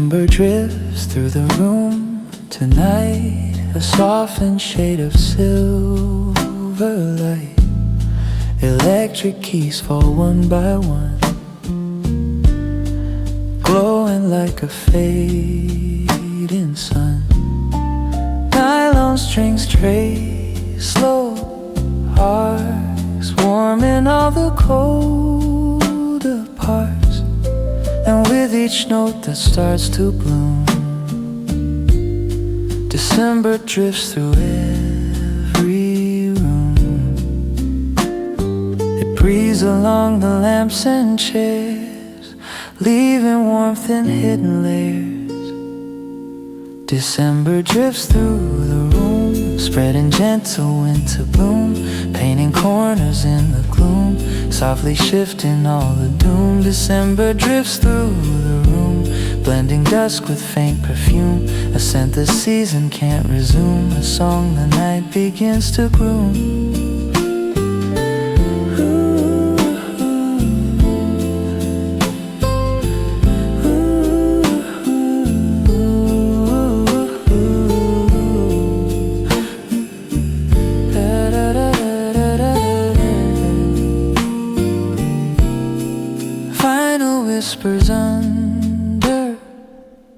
December drifts through the room tonight, a softened shade of silver light. Electric keys fall one by one, glowing like a fading sun. Nylon strings trace slow arcs, warming all the colder parts. And with each note that starts to bloom, December drifts through every room. It breathes along the lamps and chairs, leaving warmth in hidden layers. December drifts through the room, spreading gentle winter bloom, painting corners in the gloom, softly shifting all the doom. December drifts through the room, blending dusk with faint perfume, a scent the season can't resume, a song the night begins to groom. Whispers under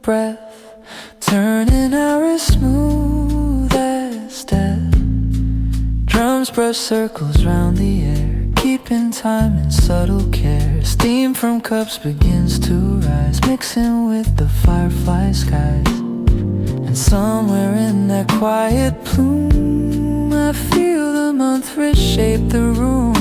breath, turning hour as smooth as death. Drums brush circles round the air, keeping time in subtle care. Steam from cups begins to rise, mixing with the firefly skies. And somewhere in that quiet plume, I feel the month reshape the room.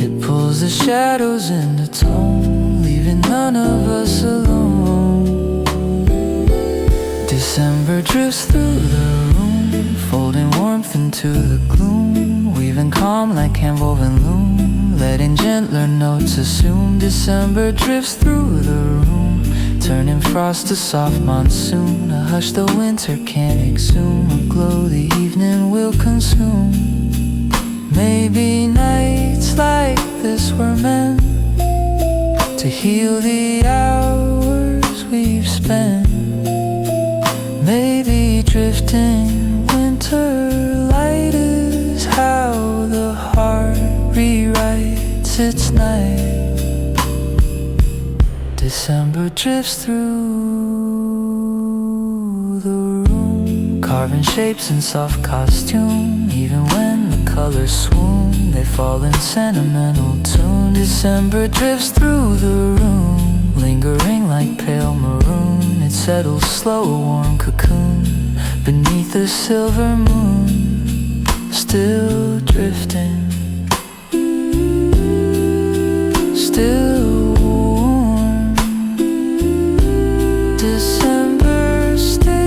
It pulls the shadows into tone, leaving none of us alone. December drifts through the room, folding warmth into the gloom, weaving calm like hand-woven loom, letting gentler notes assume. December drifts through the room, turning frost to soft monsoon, a hush the winter can't exhume, a glow the evening will consume. Maybe nights like this were meant to heal the hours we've spent. Maybe drifting winter light is how the heart rewrites its night. December drifts through the room, carving shapes in soft costume, even when the colors swoon, they fall in sentimental tune. December drifts through the room, lingering like pale maroon, it settles slow, a warm cocoon, beneath a silver moon, still drifting, still warm. December stays.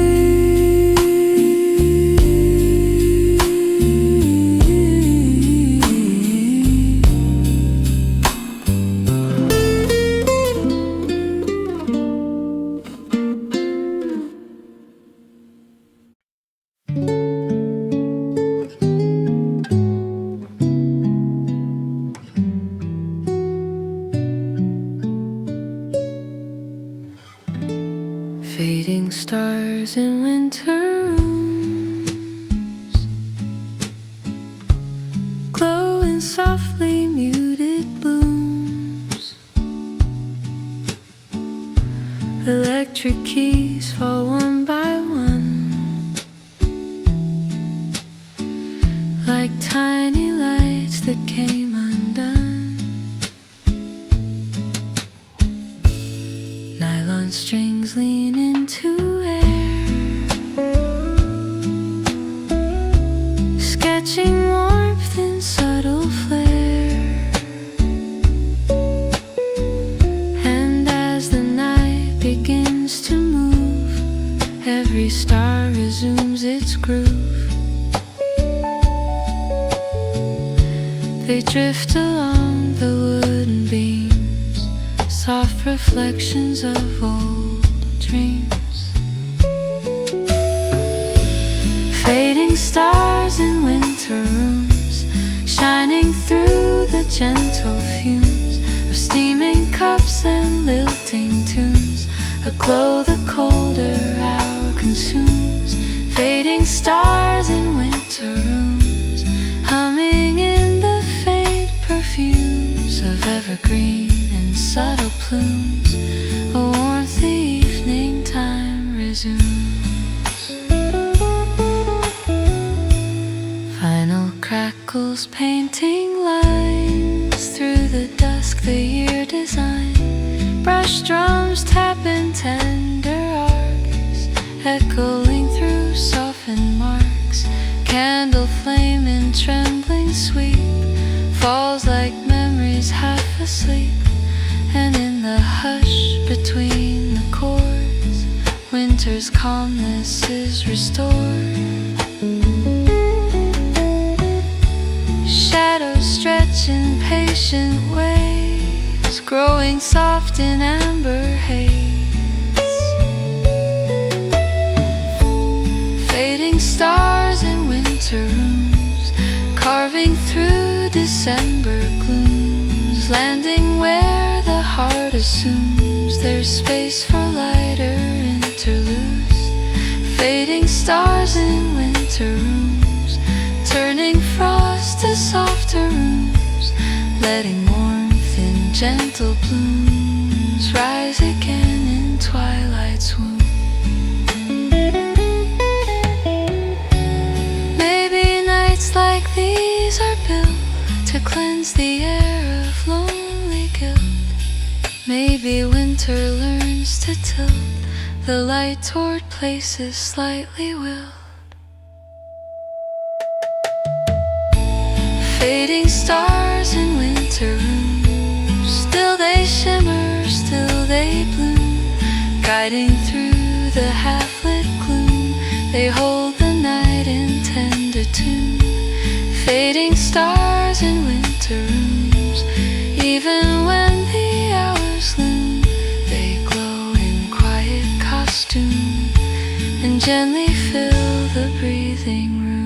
Fading stars in winter rooms, glowing softly muted blooms. Electric keys fall one by one, like tiny lights that came undone. Nylon strings lean into air, sketching warmth in subtle flare. And as the night begins to move, every star resumes its groove. They drift along the wooden beams, soft reflections of old dreams. Fading stars in winter rooms, shining through the gentle fumes of steaming cups and lilting tunes. A glow the colder hour consumes, fading stars in winter rooms, humming in the faint perfumes of evergreen and subtle plumes. A warmth the evening time resumes. Final crackles painting lines through the dusk the year design. Brush drums tapping tender arcs, echoing through softened marks. Candle flame in trembling sweep falls like memories half asleep. And in the hush between the chords, winter's calmness is restored. Shadows stretch in patient ways, growing soft in amber haze. Fading stars in winter rooms, carving through December glooms, landing where the heart assumes there's space for lighter interludes. Fading stars in winter rooms, turning frost to softer rooms, letting warmth in gentle blooms rise again in twilight's womb. Maybe nights like these are built to cleanse the air of lonely guilt. Maybe winter learns to tilt the light toward places slightly willed. Fading stars in winter rooms, still they shimmer, still they bloom, guiding through the half-lit gloom. They hold the night in tender tune. Fading stars in winter rooms, even when the hours loom, they glow in quiet costume and gently fill the breathing room.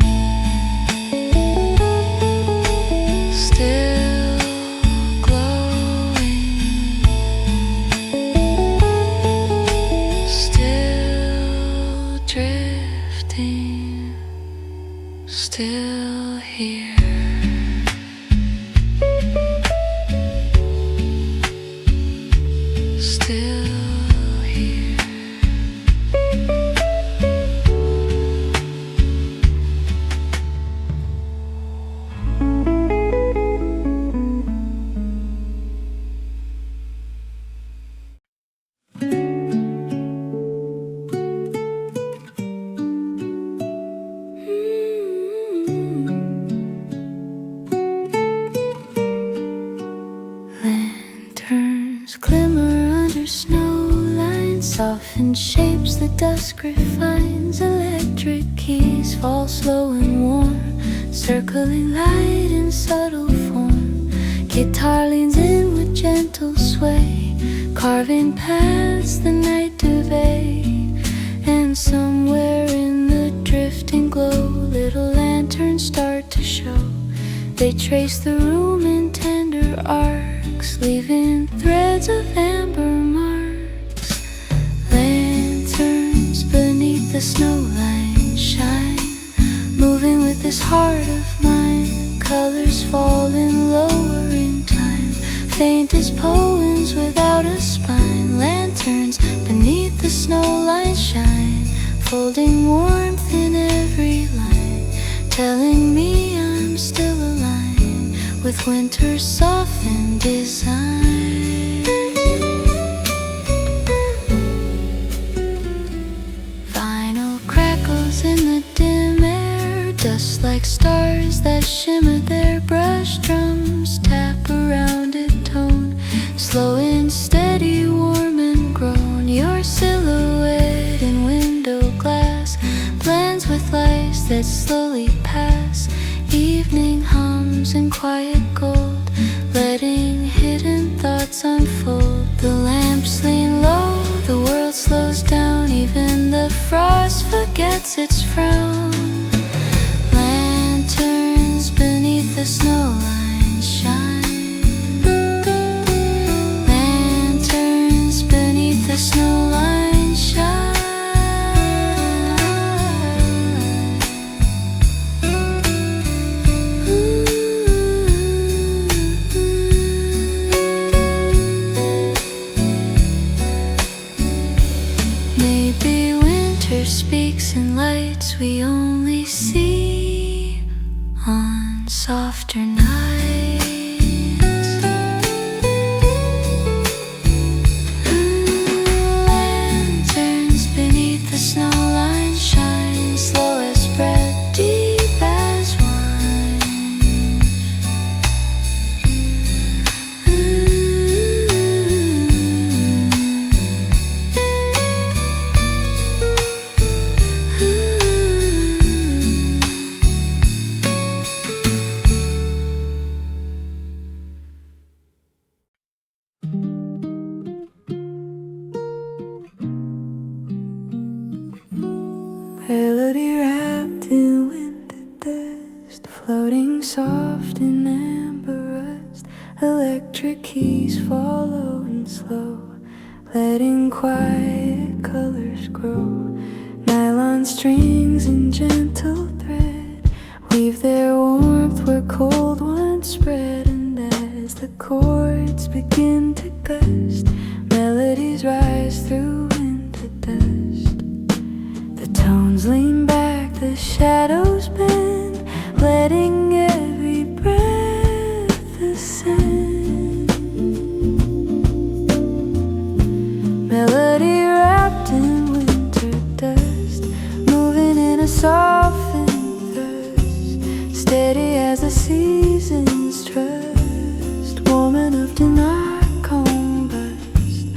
Still glowing, still drifting, still here. Still here. Lanterns glimmer under snow lines, softened shapes the dusk refines. Electric keys fall slow and warm, circling light in subtle form. Guitar leans in with gentle sway, carving past the night duvet. And somewhere in the drifting glow, little lanterns start to show. They trace the room in tender arcs, leaving threads of amber marks. Lanterns beneath the snowline shine, moving with this heart of mine. Colors falling lower in time, faint as poems without a spine. Lanterns beneath the snowline shine, folding warmth in every line, telling me I'm still aligned with winter's softened design. Vinyl crackles in the dim air, dust like stars that shimmer there. Brush drums tap around a tone, slow and steady, warm and grown. Your silhouette in window glass blends with lights that slowly pass. Evening hums in quiet gold, letting hidden thoughts unfold. The lamps lean low, the world slows down, even the frost forgets its frown. Lanterns beneath the snowline shine. Lanterns beneath the snowline. quiet colors grow. Nylon strings and gentle thread weave their warmth where cold ones spread. And as the chords begin to gust, melodies rise through winter dust. The tones lean back, the shadows bend, letting every breath ascend. Melody wrapped in winter dust, moving in a softened thrust, steady as the seasons trust, warm enough to not combust.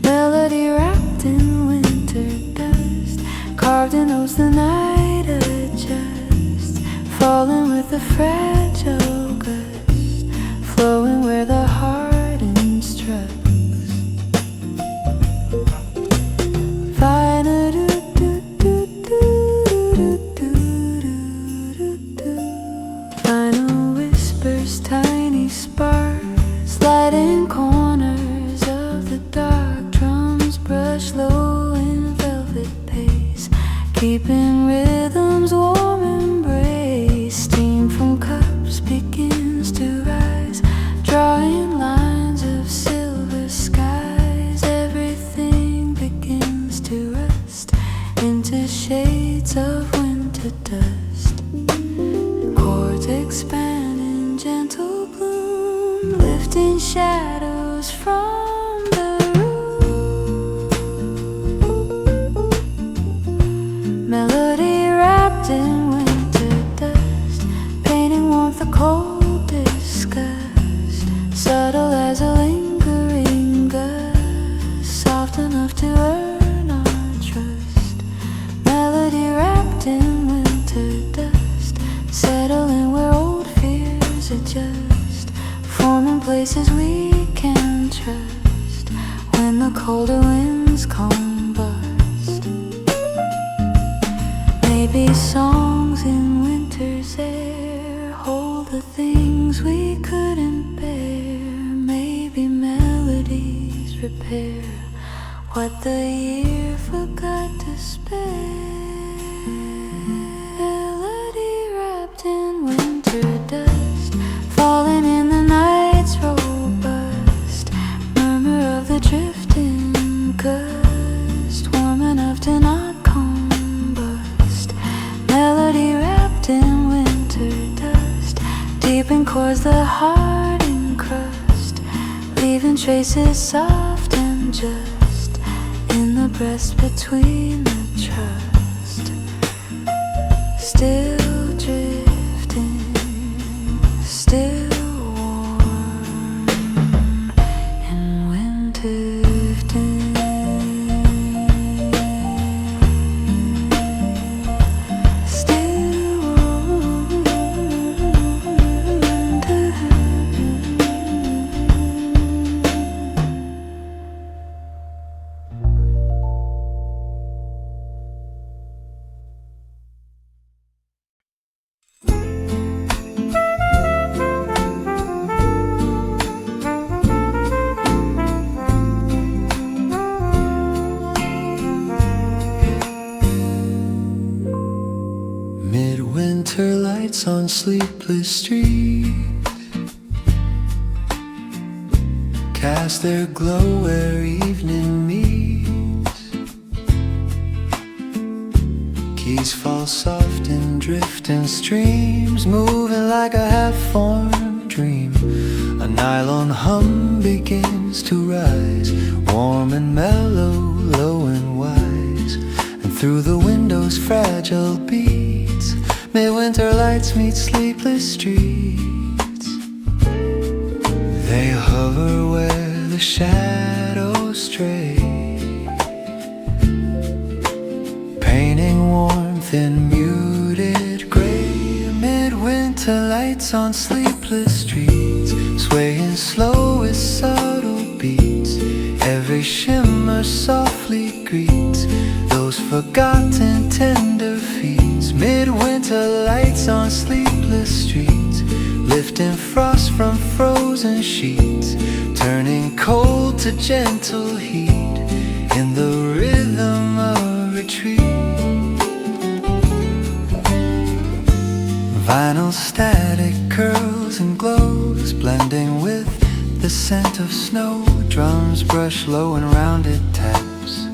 Melody wrapped in winter dust, carved in oaths the night adjusts, falling with a fragile gust, flowing where the heart instructs. Final whispers, tiny sparks, lighting corners of the dark. Drums brush low in velvet pace, keeping rhythms warm embrace. Steam from cups begins to rise, drawing lines of silver skies. Everything begins to rust into shades of winter dust. Chords expand in gentle bloom, lifting shadows from the room. Melody wrapped in winter dust, painting warmth a cold disgust, subtle as a lingering gust, soft enough to earn our trust. Melody wrapped in winter dust, settling where old fears adjust, forming places we can trust when the colder winds combust. Maybe songs in winter's air hold the things we couldn't bear. Maybe melodies repair what the year forgot to spare. Melody wrapped in winter dust, falling in the night's robust murmur of the drifting gust, warm enough to not combust. Melody wrapped in winter dust, deep in chords the heart encrust, leaving traces soft and just in the breast between the trust. Still drifting, still warm in winter still warm Midwinter lights on sleepless streets cast their glow where evening meets. Keys fall soft in drifting streams, moving like a half-formed dream. A nylon hum begins to rise, warm and mellow, low and wise. And through the window's fragile beats, midwinter lights meet sleepless streets. They hover where the shadows stray, painting warmth in muted gray. Midwinter lights on sleepless streets, swaying slow with subtle beats. Every shimmer softly greets those forgotten tender feet. Midwinter lights on sleepless streets, lifting frost from frozen sheets, turning cold to gentle heat in the rhythm of retreat. Vinyl static curls and glows, blending with the scent of snow. Drums brush low and rounded taps,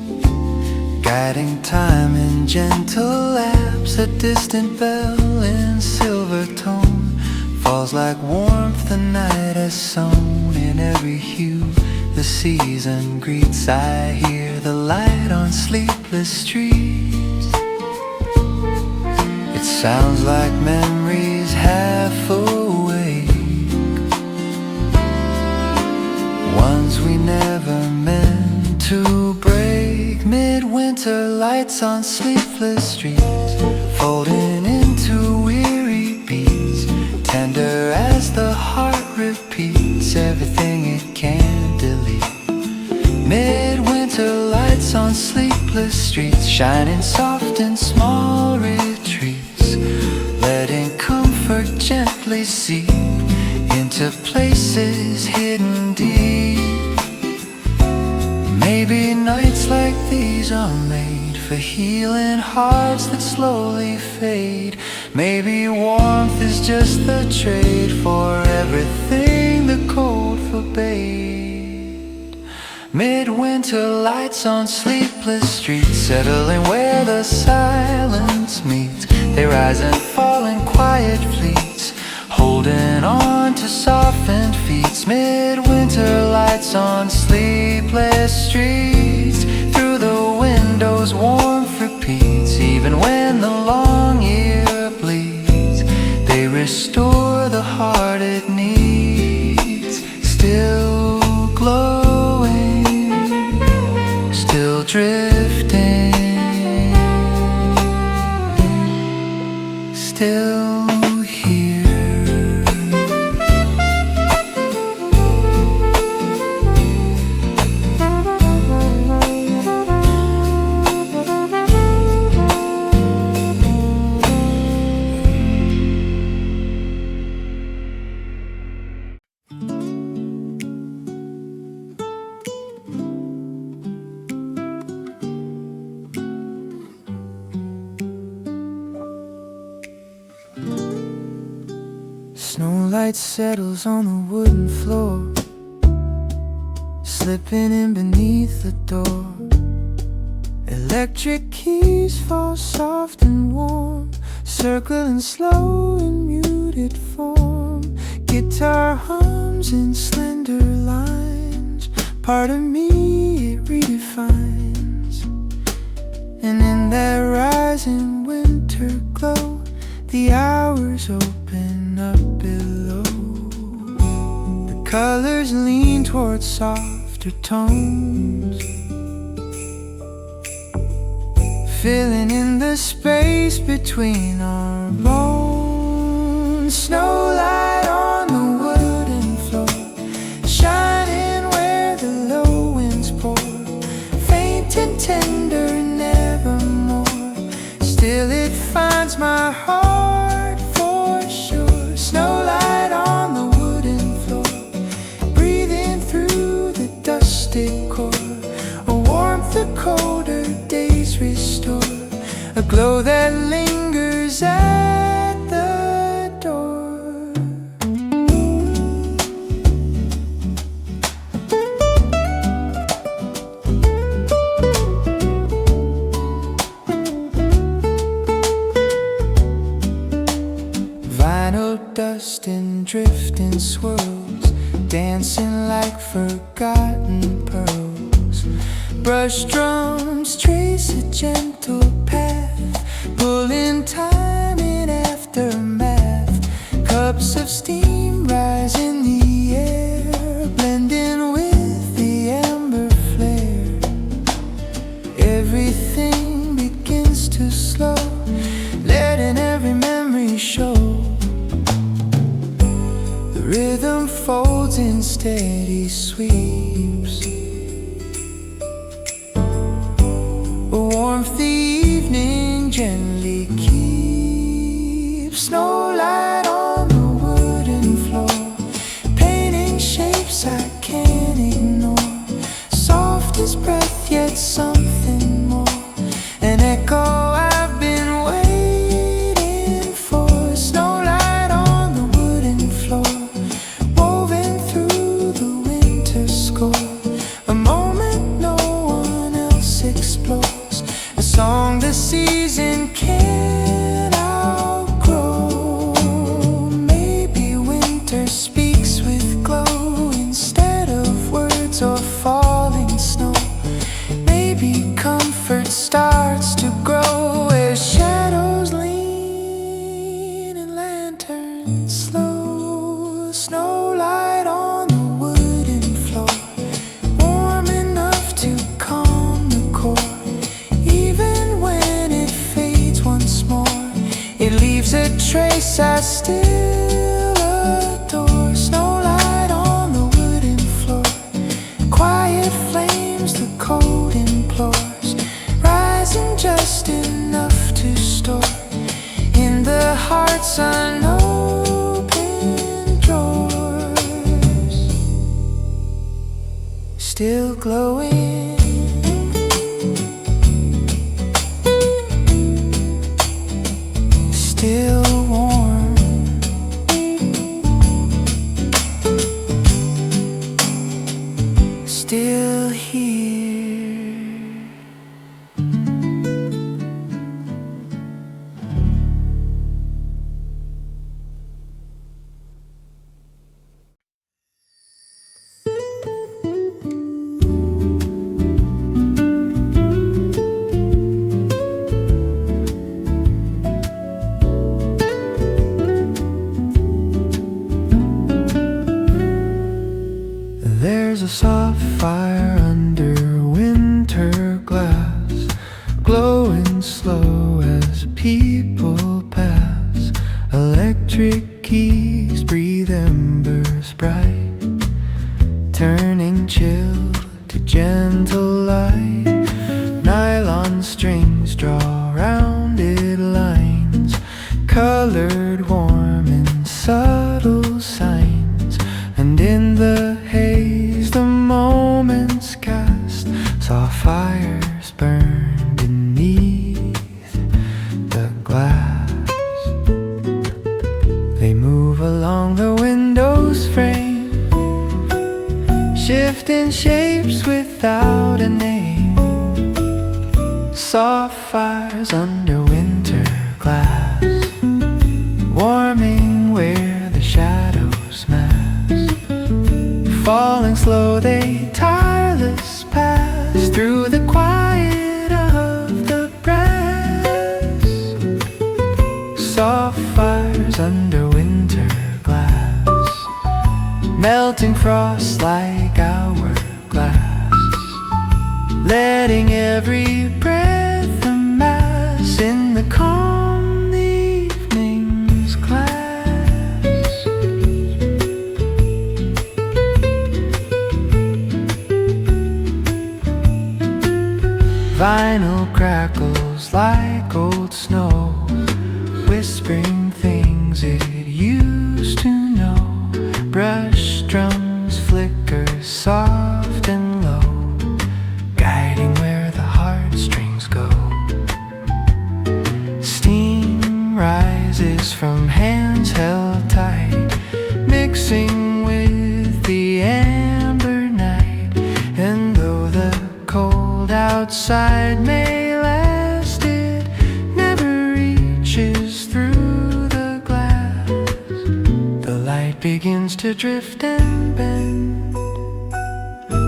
guiding time in gentle laps. A distant bell in silver tone falls like warmth the night has sown. In every hue the season greets, I hear the light on sleepless streets. It sounds like memories half awake, ones we never meant to break. Midwinter lights on sleepless streets, folding into weary beats, tender as the heart repeats everything it can't delete. Midwinter lights on sleepless streets, shining soft in small retreats, letting comfort gently seep into places hidden deep. Maybe nights like these are made for healing hearts that slowly fade. Maybe warmth is just the trade for everything the cold forbade. Midwinter lights on sleepless streets, settling where the silence meets. They rise and fall in quiet fleets, holding on to softened feet. Midwinter lights on sleepless streets, through the windows warmth repeats. Even when the long year bleeds, they restore the heart it needs. Still glowing, still drifting, still here. Snowlight settles on the wooden floor, slipping in beneath the door. Electric keys fall soft and warm, circling slow in muted form. Guitar hums in slender lines, part of me it redefines. And in that rising winter glow, the hours open up below. The colors lean towards softer tones, filling in the space between our bones. Snowlight on the wooden floor, shining where the low winds pour, faint and tender, nevermore. Still it finds my heart for sure. Snowlight on the wooden floor, breathing through the dusty core. A warmth the colder days restore, a glow that lingers at the door. Vinyl dust and drifting swirls, dancing like forgotten pearls. Brush drums trace a gentle path, pulling time in aftermath. Cups of steam rise in the air, blending with the amber flare. Everything begins to slow, letting every memory show. The rhythm folds in steady sweeps, warmth the evening gently keeps. Snowlight on the wooden floor, painting shapes I can't ignore. Soft as breath yet slow, snow light on the wooden floor, warm enough to calm the core. Even when it fades once more, it leaves a trace I still adore. Snow light on the wooden floor, quiet flames the cold implores, rising just enough to store in the heart's unopened drawers. Still glowing, still warm, still here. There's a soft fire under winter glass, glowing slow as people pass. Electric keys breathe embers bright, turning chill to gentle light. Nylon strings draw rounded lines, colored warm in subtle signs. And in the haze the moments cast, saw fires burn beneath the glass. They move along the window's frame, shifting shapes without a name. Soft fires under winter glass, warming where the shadows mass. Falling slow, they tireless pass through the quiet of the brass. Soft fires under winter glass, melting frost like hourglass, letting every breath amass in the calm evening's class. Vinyl crackles like old snow, whispering things it used to know. Brush drums flicker soft and low, guiding where the heartstrings go. Steam rises from hands held tight, mixing with the amber night. And though the cold outside may last, it never reaches through the glass. The light begins to drift and bend,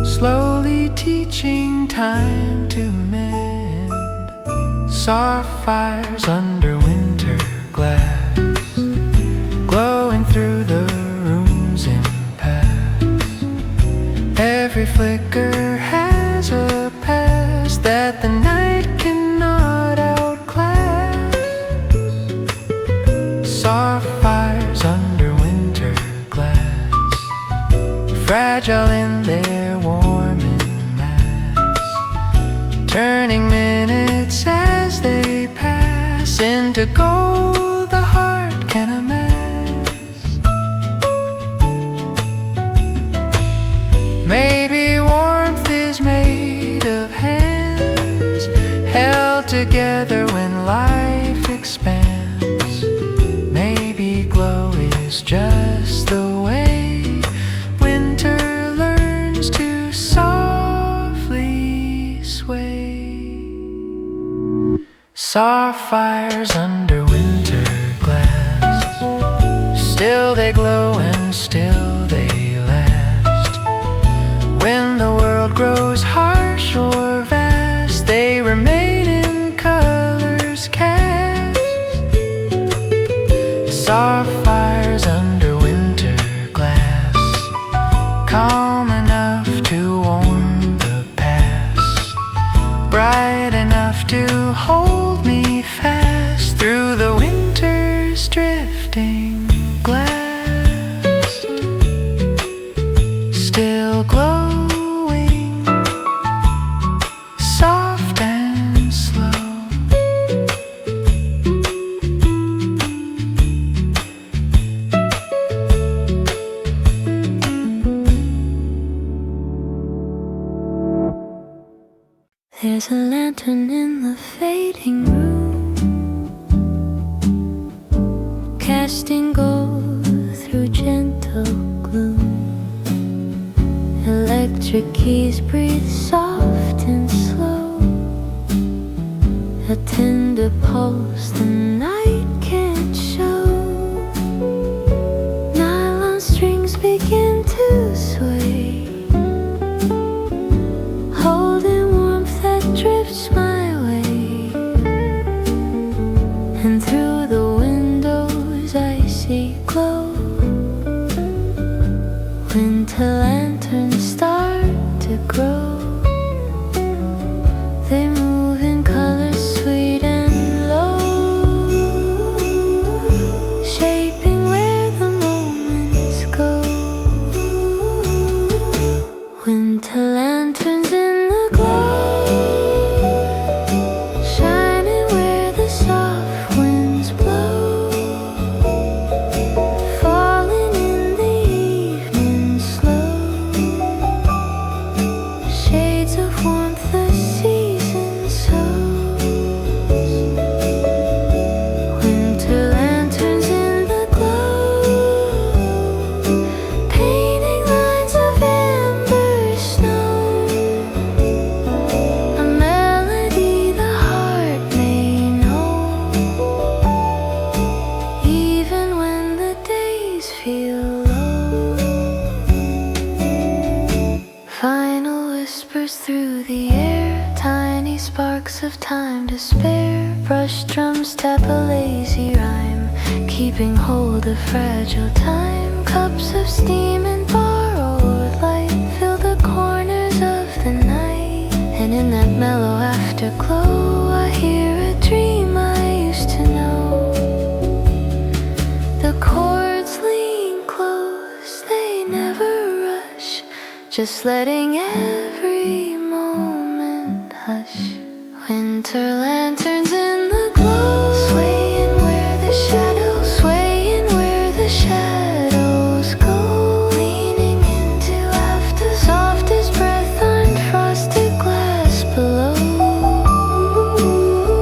slowly teaching time to mend. Soft fires under winter glass, glowing through the room's impasse. Every flicker has a past that the night cannot outclass. Soft fires under winter glass, fragile in their warming mass, turning minutes as they pass into gold the heart can amass. Maybe warmth is made of hands held together when life expands. Maybe glow is just the way winter learns to softly sway. Soft fires under winter glass, still they glow and still they last. When the world grows harsh or vast, they remain in colors cast. Soft fires stars under winter glass, calm enough to warm the past, bright enough to hold me fast through the winter's drifting glass, still glowing, soft and slow. There's a lantern in the fading room, casting gold through gentle gloom. Electric keys breathe soft and slow, a tender pulse the night can't show. Nylon strings begin to sway, holding warmth that drifts my way. And through the windows I see glow. Winter lanterns start to grow. They move in colors sweet and low, shaping where the moments go. Winter lanterns in the glow, shining where the soft winds blow, falling in the evening slow. Shades of warmth the season sows. Winter lanterns in the glow, painting lines of amber snow. A melody the heart may know, even when the days feel low. Final whispers through the air, tiny sparks of time to spare. Brush drums tap a lazy rhyme, keeping hold of fragile time. Cups of steam and borrowed light fill the corners of the night. And in that mellow afterglow I hear a dream I used to know. The chords lean close, they never rush, just letting every moment hush. Winter lanterns in the glow, swaying where the shadows, swaying where the shadows go. Leaning into after softest breath on frosted glass below.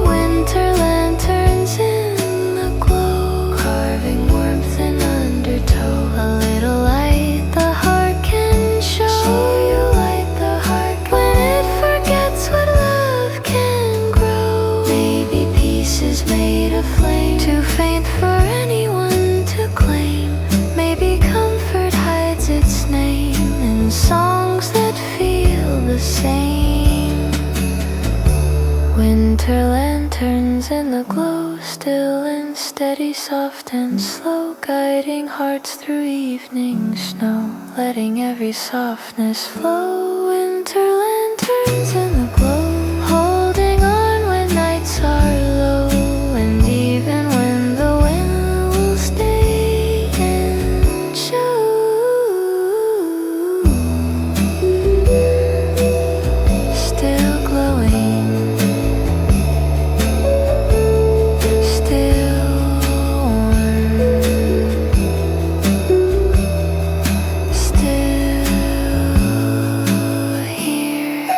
Winter lanterns in the glow, carving warmth in undertow. A little light the heart can show. You light the heart when it forgets what love can grow. Maybe pieces made of flame, too faint for anyone to claim. Maybe comfort hides its name in songs that feel the same. Winter lanterns in the glow, still and steady, soft and slow, guiding hearts through evening snow, letting every softness flow. Winter lanterns in the glow, holding on when nights are low, and even when the wind will stay and show. Still glowing, still warm, still here.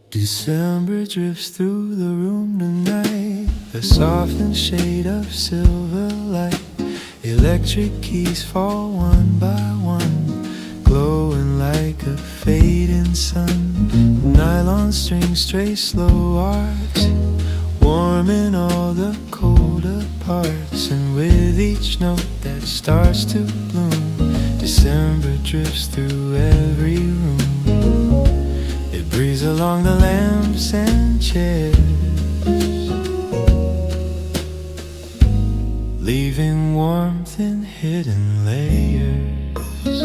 December drifts through the room tonight, a softened shade of silver light. Electric keys fall one by one, glowing like a fading sun. Nylon strings stray slow arcs, warming all the colder parts. parts, and with each note that starts to bloom, December drifts through every room. It breathes along the lamps and chairs, leaving warmth in hidden layers.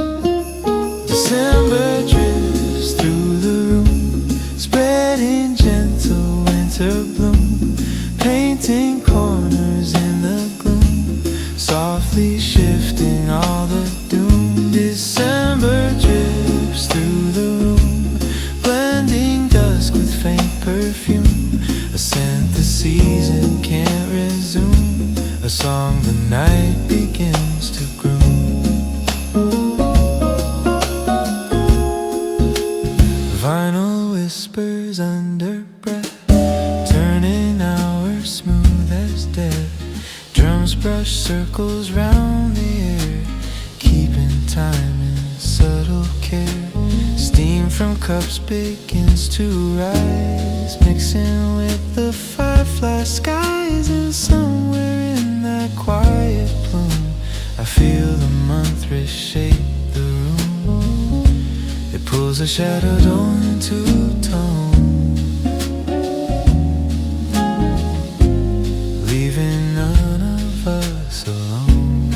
December drifts through the room, spreading gentle winter bloom, painting corners in the gloom, softly shifting all the doom. December drifts through the room, blending dusk with faint perfume, a scent the season can't resume, a song the night begins to groom. Vinyl whispers under breath, turning hours smooth as death. Drums brush circles round the air, keeping time in subtle care. Steam from cups begins to rise, mixing with the firefly skies. And somewhere in that quiet plume, I feel the month reshape the room. It pulls a shadow tone into tone, leaving none of us alone.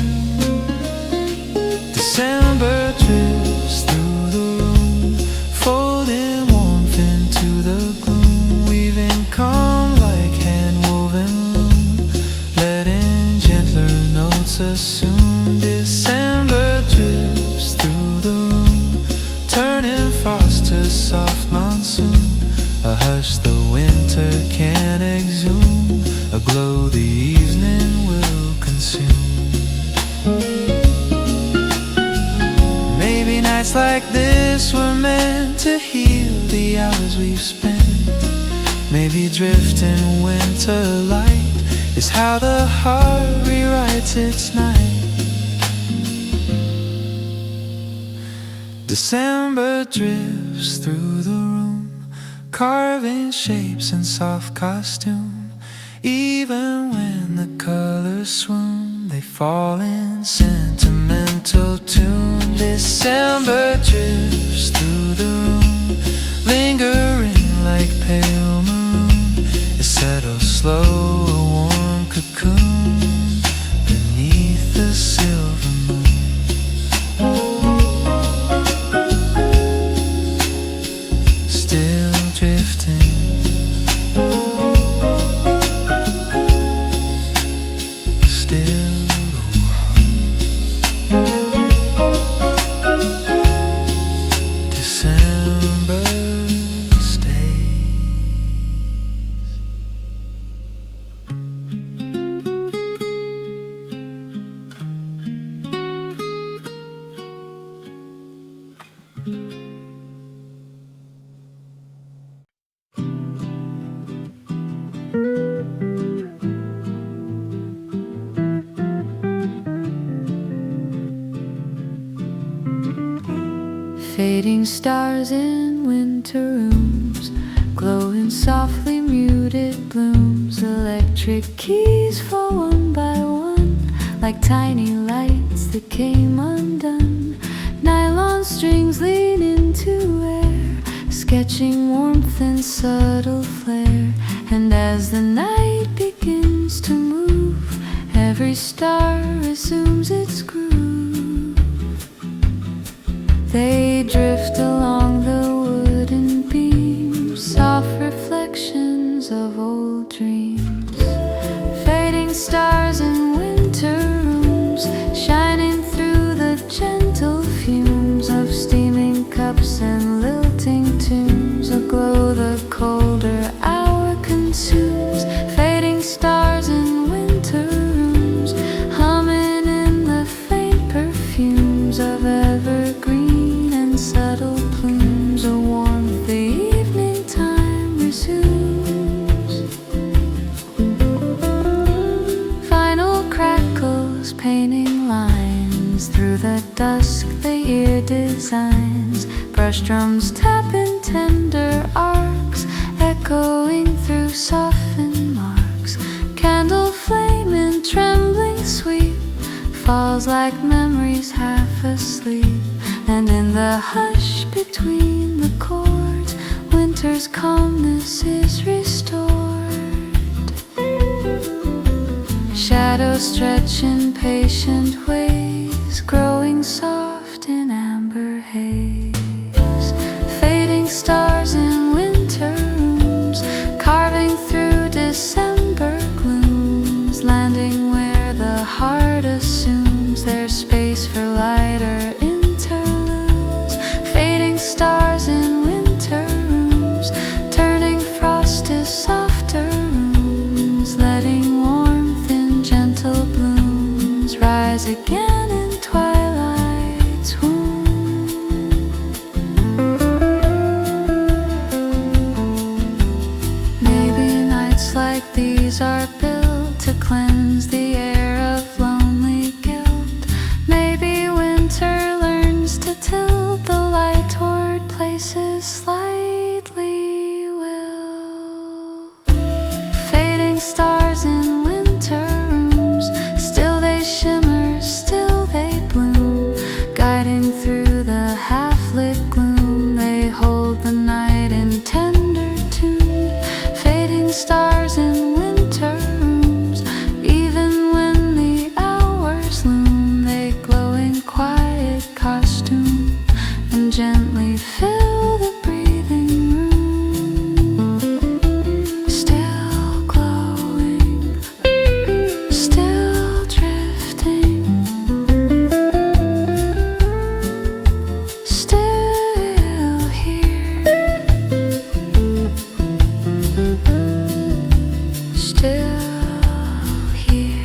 December drifts through the room, folding warmth into the gloom, weaving calm like hand-woven loom, letting gentler notes assume. December drifts through the room, turning frost to soft monsoon, a hush the winter can exhume, a glow the evening will consume. Maybe nights like this were meant to heal the hours we've spent. Maybe drifting winter light is how the heart rewrites its night. December drifts through the room, carving shapes in soft costume. Even when the colors swoon, they fall in sentimental tune. December drifts through the room, lingering like pale maroon. It settles slow, a warm cocoon beneath the silver moon. Still drifting, still December stays. Fading stars in winter rooms, glowing softly muted blooms. Electric keys fall one by one, like tiny lights that came undone. Nylon strings lean into air, sketching warmth and subtle flare. And as the night begins to move, every star resumes its groove. They drift along the wooden beams, soft reflections of old dreams. Fading stars in winter rooms, shining through the gentle fumes of steaming cups and lilting tunes. Aglow the colder hour consumes. Fading stars in winter rooms, humming in the faint perfumes of evergreen and subtle plumes. A warmth the evening time resumes. Final crackles painting lines through the dusk, the ear designs. Brush drums tap in tender arcs, echoing through softened marks. Candle flame in trembling sweep falls like memories half asleep, and in the hush between the chords winter's calmness is restored. Shadows stretch in patient ways, growing soft in amber haze. Fading stars in winter rooms, carving through December glooms, landing where the heart assumes there's space for lighter interludes. Fading stars in winter rooms, turning frost to softer rooms, letting warmth in gentle blooms rise again in twilight's womb. Maybe nights like these are built to cleanse the air of lonely guilt. Maybe winter learns to tilt the light toward places slightly will. Fading stars in winter rooms, still they shimmer, still they bloom, guiding through the half-lit gloom. They hold the night in tender tune. Fading stars in winter rooms, even when the hours loom, they glow in quiet costume and gently fill the breathing room. Still glowing, still drifting, still here, still here.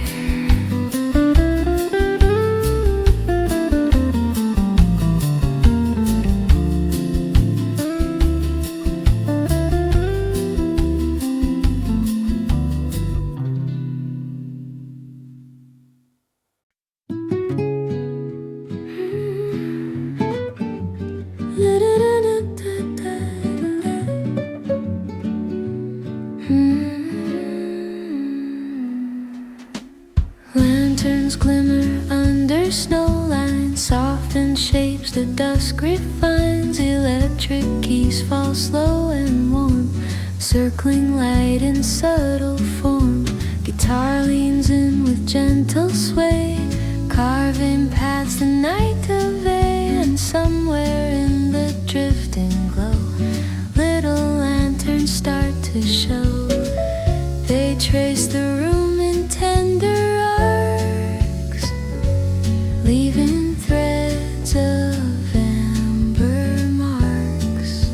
Lanterns glimmer under snow lines, soften shapes the dusk refines. Electric keys fall slow and warm, circling light in subtle form. Guitar leans in with gentle sway, carving paths the night away. And somewhere in the drifting glow, little lanterns start to show. They trace the room in tender arcs, leaving threads of amber marks.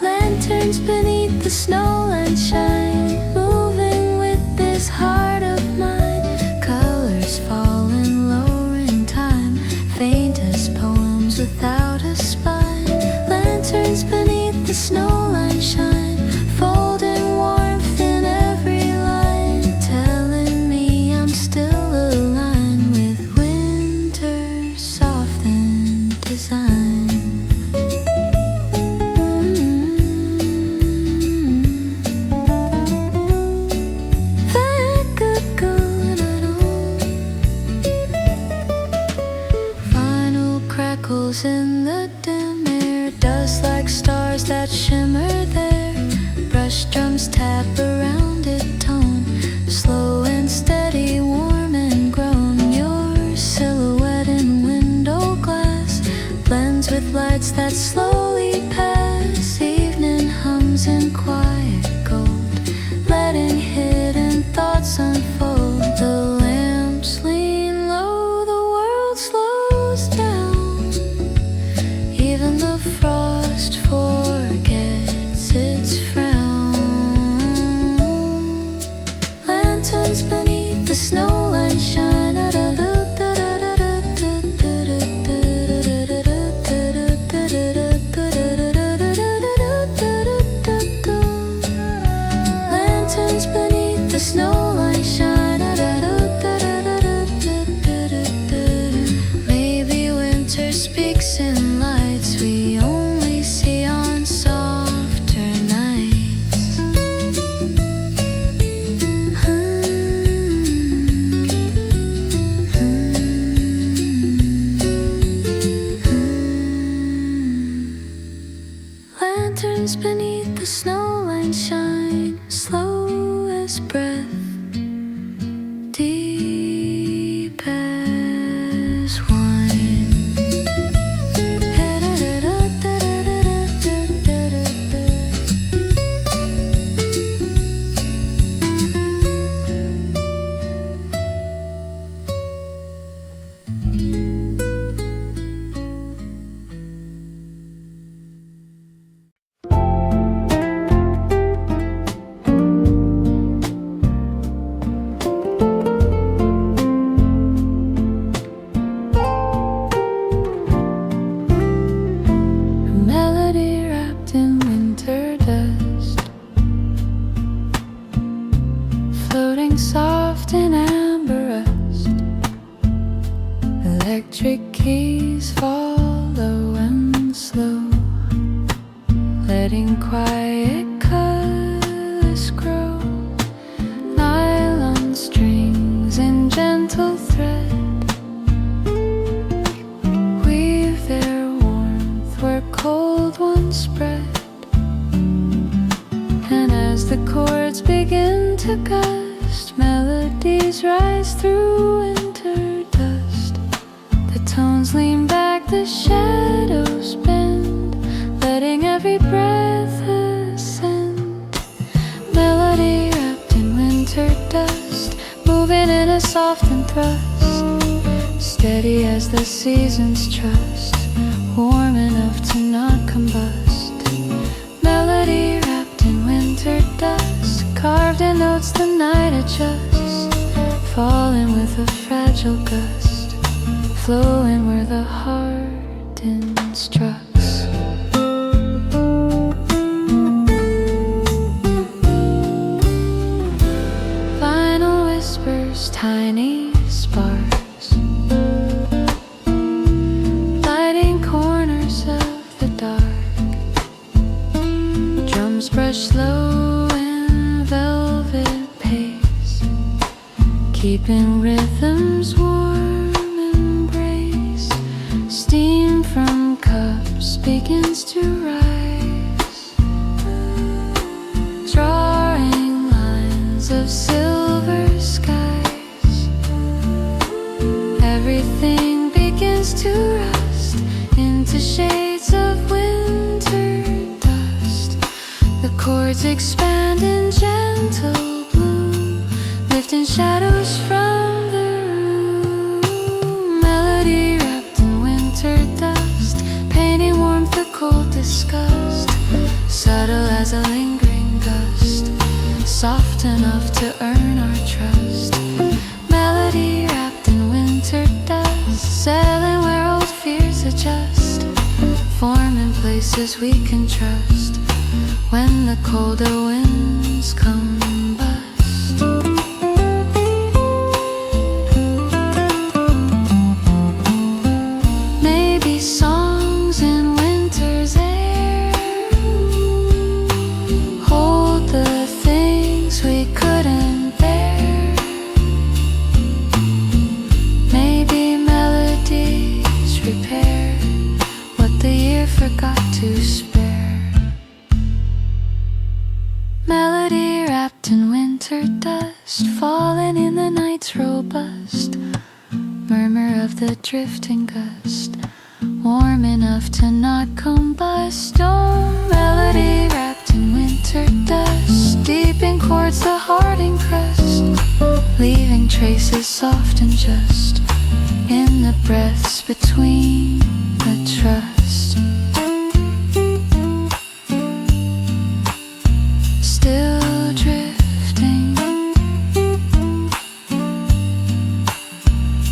Lanterns beneath the snowland shine, moving with this heart of mine. Colors fall in lowering time, faint as poems without a spine. Lanterns beneath the snowland shine, folding warmth in every line, telling me I'm still aligned with winter's softened design. That could go on. Final crackles in the dim air, dust like stars that shimmer there. Brush drums tap around it, tone slow and steady, warm and grown. Your silhouette in window glass blends with lights that slowly pass. Evening hums in quiet gold, letting hidden thoughts unfold. The lamps lean low, the world slows down, even the frost forgets its frown. Lanterns beneath the snowline shine. Electric keys follow and slow, letting quiet colors grow. Nylon strings in gentle thread weave their warmth where cold ones spread. And as the chords begin to gust, melodies rise through winter dust. The tones lean back, the shadows bend, letting every breath ascend. Melody wrapped in winter dust, moving in a softened thrust, steady as the seasons trust, warm enough to not combust. Melody wrapped in winter dust, carved in notes the night adjusts, falling with a fragile gust, flowing where the heart instructs. Final whispers, tiny sparks, lighting corners of the dark. Drums brush slow in velvet pace, keeping rhythms warm embrace. Steam from cups begins to rise, drawing lines of silver skies. Everything begins to rust into shades of winter dust. The chords expand in gentle bloom, lifting shadows from the room. Melody wrapped in winter dust, painting warmth or cold disgust, subtle as a lingering gust, soft enough to earn our trust. Melody wrapped in winter dust, settling where old fears adjust, forming places we can trust when the colder winds combust. Maybe songs in winter's air hold the things we couldn't bear. Maybe melodies repair what the year forgot to spare. Melody wrapped in winter dust, falling in the night's robust murmur of the drifting gust, warm enough to not combust. Oh, melody wrapped in winter dust, deep in chords the heart encrust, leaving traces soft and just in the breaths between the trust. Still drifting,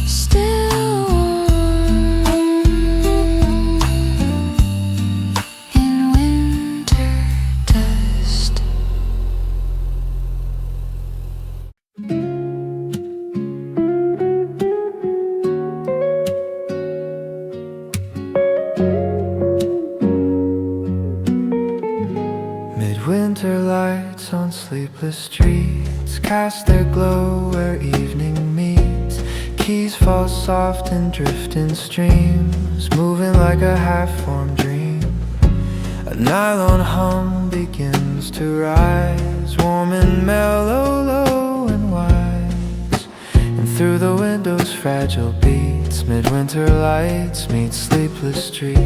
still warm in winter dust. Midwinter lights on sleepless streets cast their glow where evening meets. Keys fall soft in drifting streams, moving like a half-formed dream. A nylon hum begins to rise, warm and mellow, low and wise. And through the window's fragile beats, midwinter lights meet sleepless streets.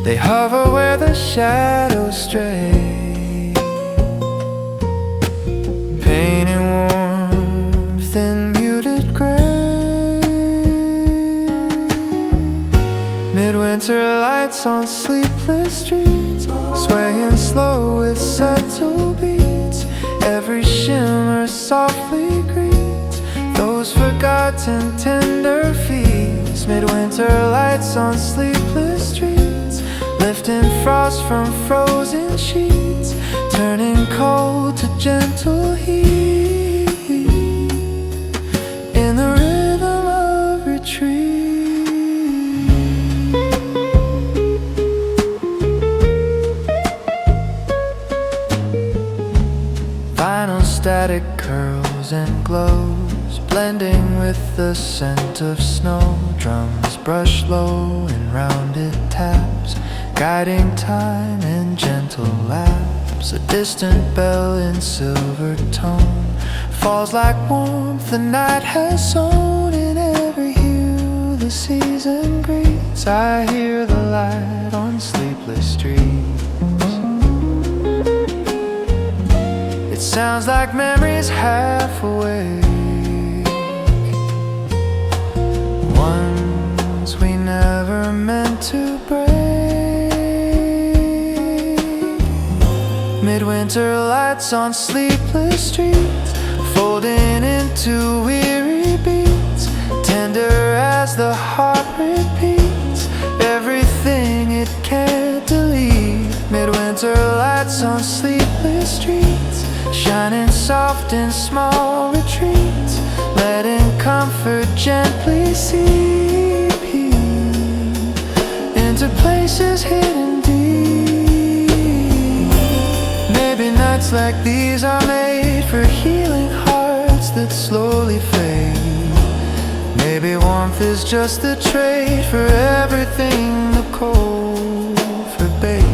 They hover where the shadows stray, painting warmth in muted gray. Midwinter lights on sleepless streets, swaying slow with subtle beats. Every shimmer softly greets those forgotten tender feet. Midwinter lights on sleepless streets, lifting frost from frozen sheets, turning cold to gentle heat. curls and glows, blending with the scent of snow. Drums brush low in rounded taps, guiding time in gentle laps. A distant bell in silver tone falls like warmth the night has sown. In every hue the season greets, I hear the light on sleepless streets. It sounds like memories half awake, ones we never meant to break. Midwinter lights on sleepless streets, folding into weary beats, tender as the heart repeats everything it can't delete. Midwinter lights on sleepless streets, shining soft in small retreats, letting comfort gently seep into places hidden deep. Maybe nights like these are made for healing hearts that slowly fade. Maybe warmth is just the trade for everything the cold forbade.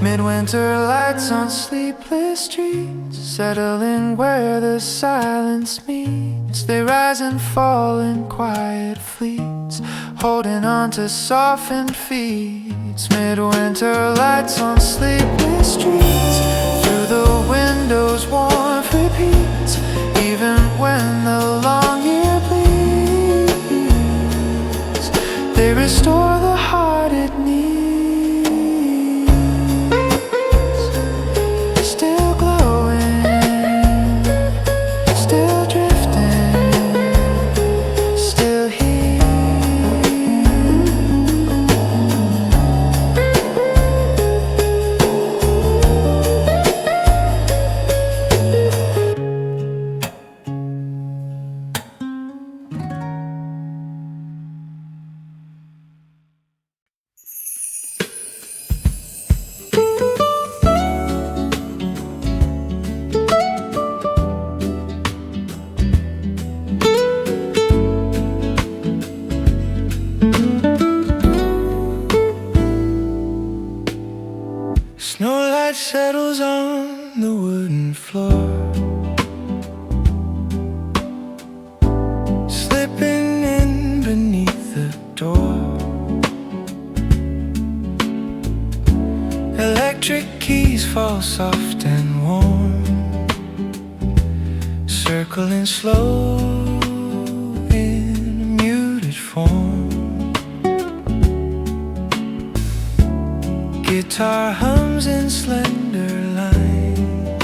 Midwinter lights on sleepless streets, settling where the silence meets. They rise and fall in quiet fleets, holding on to softened feet. Midwinter lights on sleepless streets, through the windows warmth repeats, even when the long year bleeds. They restore the heart it needs. Snowlight settles on the wooden floor, slipping in beneath the door. Electric keys fall soft and warm, circling slow in muted form. Guitar hums in slender lines,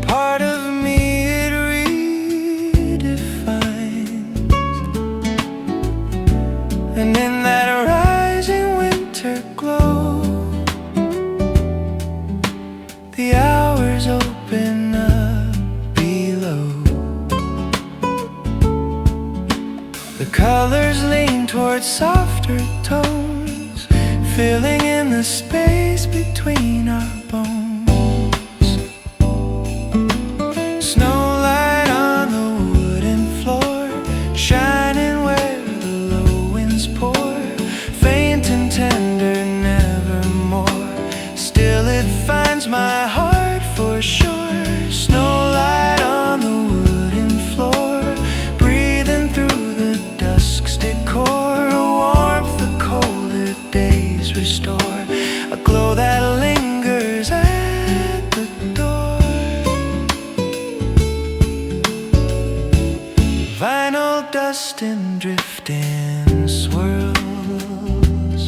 part of me it redefines. And in that rising winter glow, the hours open up below. The colors lean towards softer tones, filling in the space between our bones. Snowlight on the wooden floor, shining where the low winds pour, faint and tender, nevermore. Still it finds my heart for sure. Snowlight on the wooden floor, breathing through the dusk's decor. Days restore a glow that lingers at the door. Vinyl dust and drifting swirls,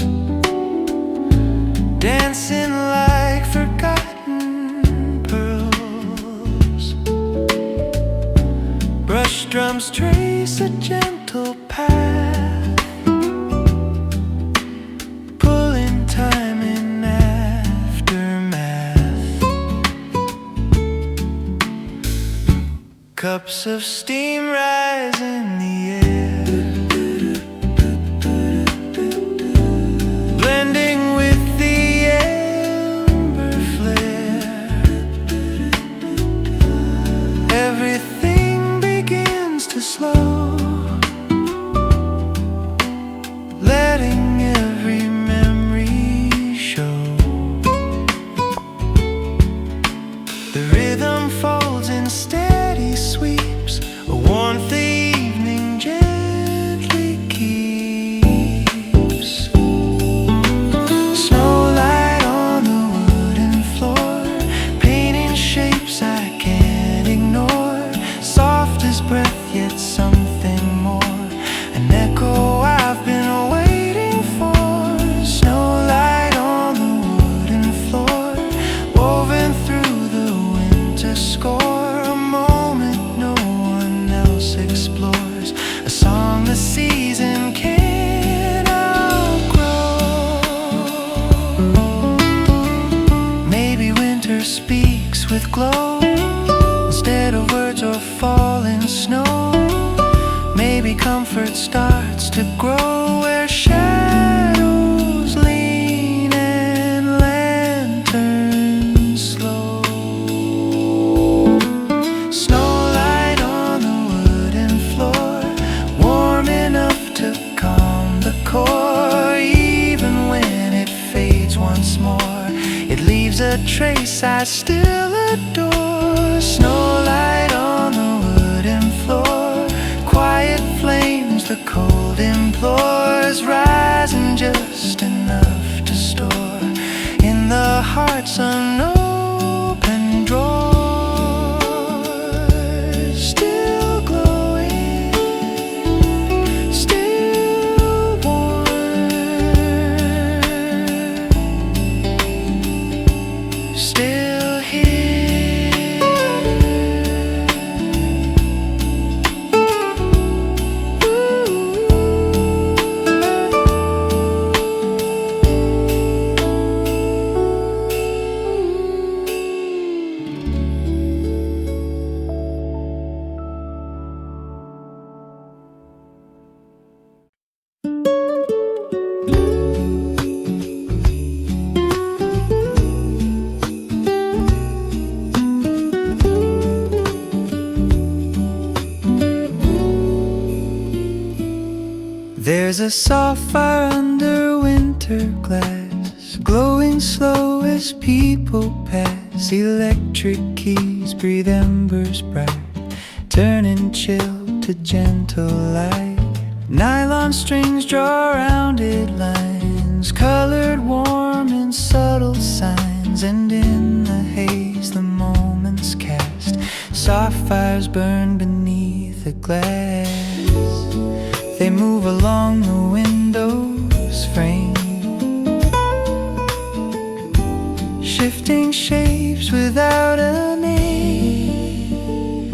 dancing like forgotten pearls. Brush drums trace a gentle path, time in aftermath. Cups of steam rise in the air, blending with the amber flare. unfolds in steady sweeps, a warmth the evening gently keeps. Snowlight on the wooden floor, painting shapes I can't ignore, soft as breath yet something more, an echo I've been waiting for. Snowlight on the wooden floor, woven through the winter score, a moment no one else explores, a song the season can't outgrow. Maybe winter speaks with glow instead of words or falling snow. Maybe comfort starts to grow where shadows lean and lanterns slow. Snowlight on the wooden floor, warm enough to calm the core. Even when it fades once more, it leaves a trace I still adore. Snowlight on the wooden floor, quiet flames the cold implores, rising just enough to store in the heart's unopened drawers. Still glowing, still warm, still here. There's a soft fire under winter glass, glowing slow as people pass. Electric keys breathe embers bright, turning chill to gentle light. Nylon strings draw rounded lines, colored warm in subtle signs. And in the haze the moments cast, soft fires burn beneath the glass. They move along the window's frame, shifting shapes without a name.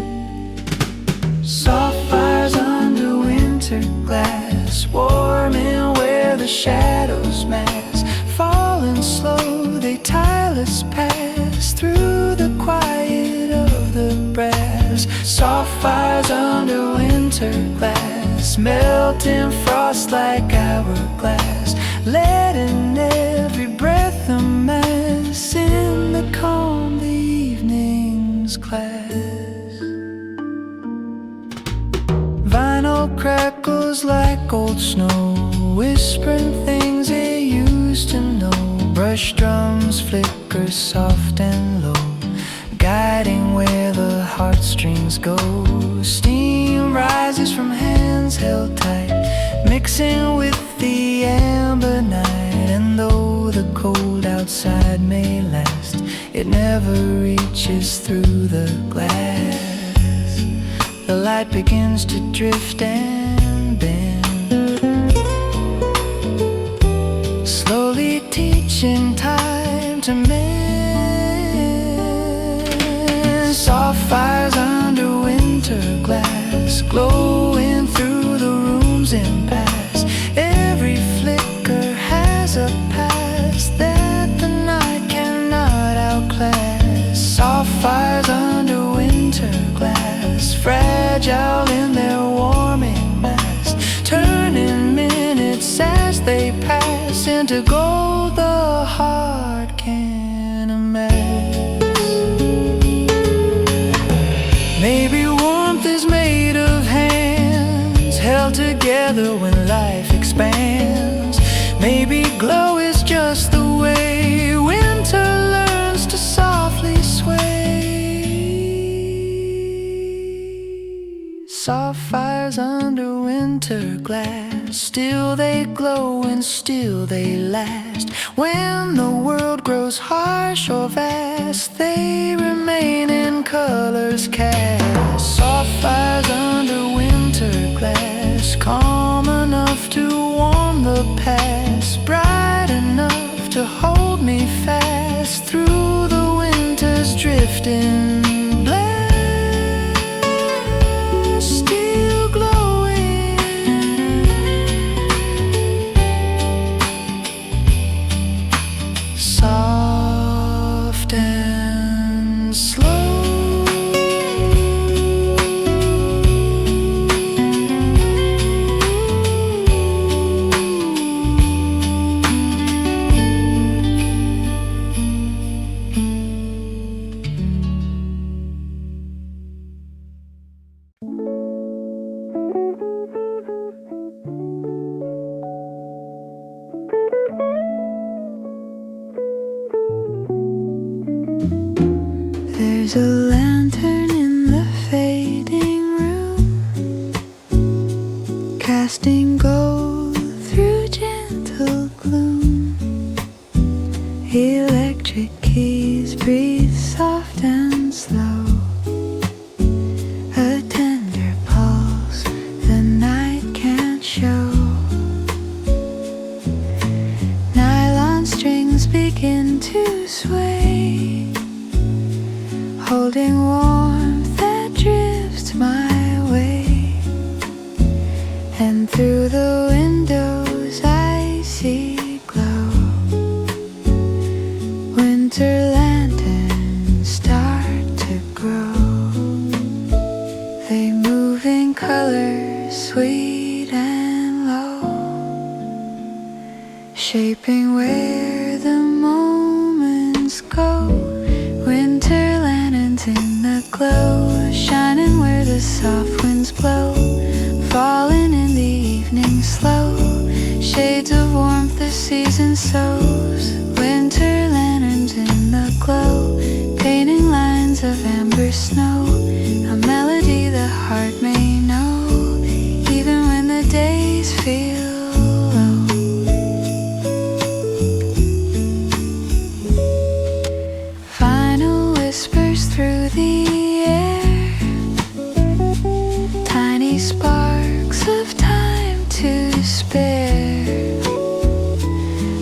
Soft fires under winter glass, warming where the shadows mass. Falling slow, they tireless pass through the quiet of the brass. Soft fires under winter glass, melting frost like hourglass, letting every breath amass in the calm the evening's class. Vinyl crackles like old snow, whispering things they used to know. Brush drums flicker soft and low, guiding where the heartstrings go. Steam rises from hands held tight, mixing with the amber night. And though the cold outside may last, it never reaches through the glass. The light begins to drift and bend, slowly teaching time to mend. Soft fires under winter glass, glowing through the room's impasse. Every flicker has a past that the night cannot outclass. Soft fires under winter glass, fragile in their warming mass, turning minutes as they pass into gold the heart can amass. Maybe warmth is made of hands held together when life expands. Maybe glow is just the way winter learns to softly sway. Soft fires under winter glass, still they glow and still they last. When the world grows harsh or vast, they remain in colors cast. Soft fires under winter glass, calm enough to warm the past, bright enough to hold me fast through the winter's drifting. There's a lantern in the fading room, casting gold through gentle gloom. Electric keys breathe soft and slow, a tender pulse the night can't show. Nylon strings begin to sway, holding warmth that drifts my way. And through the windows I see glow, winter lanterns start to grow. They move in colors sweet and low, shaping where the moments go. Winter lanterns in the glow, shining where the soft winds blow, falling in the evening slow, shades of warmth the season sows. Winter lanterns in the glow, painting lines of amber snow, a melody the heart may know, even when the days feel low. Final whispers through the air, tiny sparks of time to spare.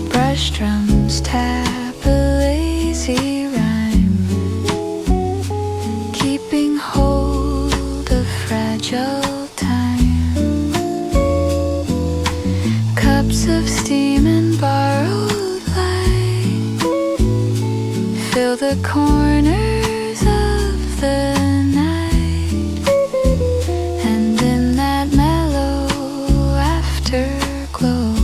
Brush drums tap a lazy rhyme, keeping hold of fragile time. Cups of steam and borrowed light fill the corners of the night, and in that mellow afterglow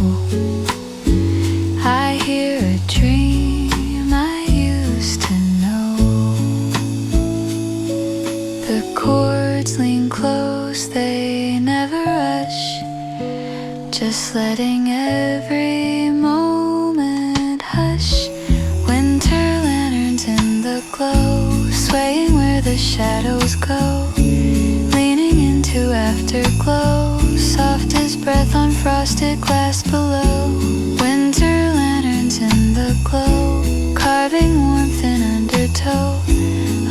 I hear a dream I used to know. The chords lean close, they never rush, just letting every moment hush. Winter lanterns in the glow, swaying where the shadows go, leaning into afterglow, soft as breath on frosted glass below. Winter lanterns in the glow, carving warmth in undertow,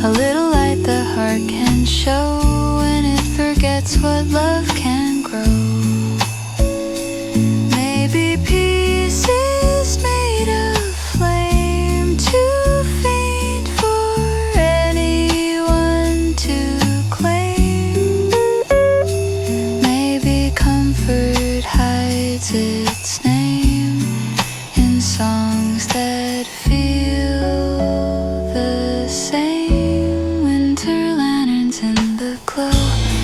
a little light the heart can show when it forgets what love can grow. Maybe peace is made of flame, too faint for anyone to claim. Maybe comfort hides its name in songs that feel the same. Winter lanterns in the glow,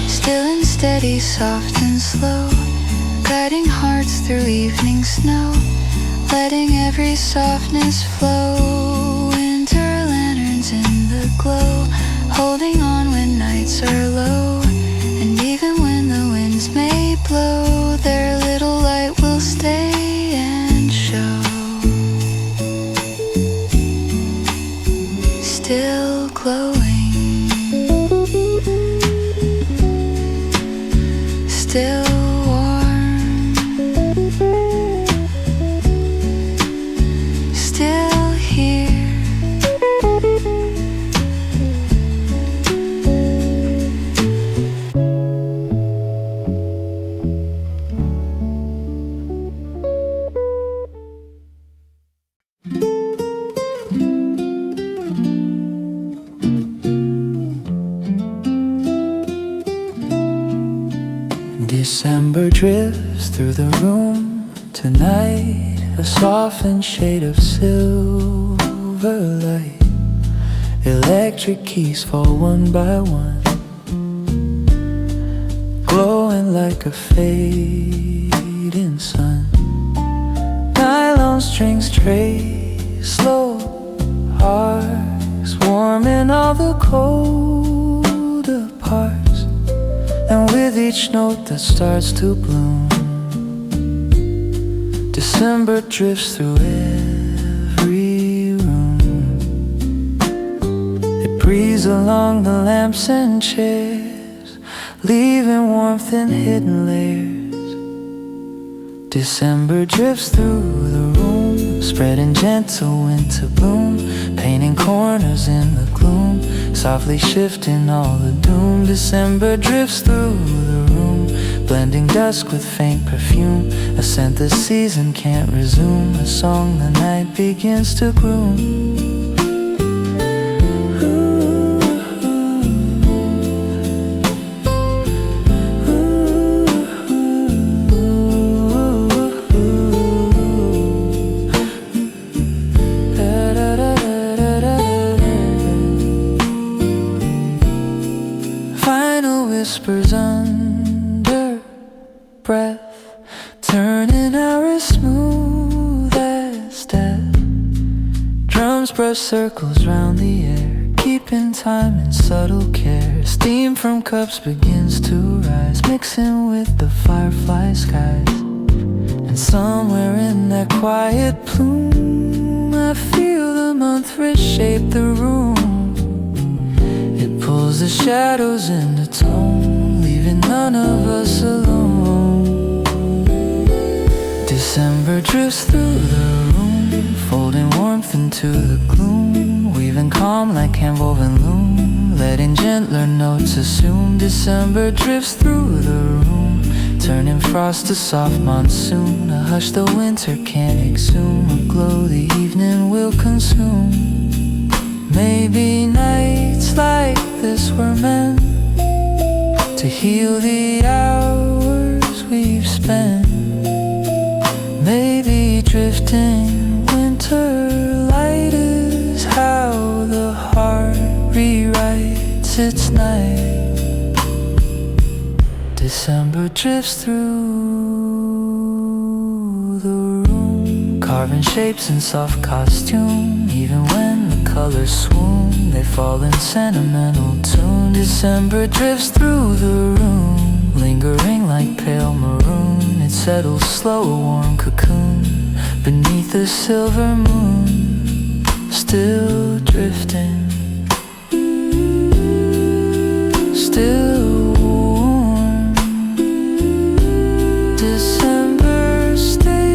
still and steady, soft and slow, guiding hearts through evening snow, letting every softness flow. Winter lanterns in the glow, holding on when nights are low, and even when the winds may blow, their little light will stay and show. Still glowing, December drifts through the room tonight, a softened shade of silver light. Electric keys fall one by one, glowing like a fading sun. Nylon strings trace slow arcs, warming all the colder parts. And with each note that starts to bloom, December drifts through every room. It breathes along the lamps and chairs, leaving warmth in hidden layers. December drifts through the room, spreading gentle winter bloom, painting corners in the gloom, softly shifting all the doom. December drifts through the room, blending dusk with faint perfume, a scent the season can't resume, a song the night begins to groom. Whispers under breath, turning our smooth as step. Drums brush circles round the air, keeping time in subtle care. Steam from cups begins to rise, mixing with the firefly skies. And somewhere in that quiet plume, I feel the month reshape the room. It pulls the shadows into tone, leaving none of us alone. December drifts through the room, folding warmth into the gloom, weaving calm like hand-woven loom, letting gentler notes assume. December drifts through the room, turning frost to soft monsoon, a hush the winter can't exhume, a glow the evening will consume. Maybe nights like this were meant to heal the hours we've spent. Maybe drifting winter light is how the heart rewrites its night. December drifts through the room, carving shapes in soft costume, even when the colors swoon, they fall in sentimental tune. December drifts through the room, lingering like pale maroon, it settles slow, a warm cocoon, beneath a silver moon, still drifting, still warm. December stays.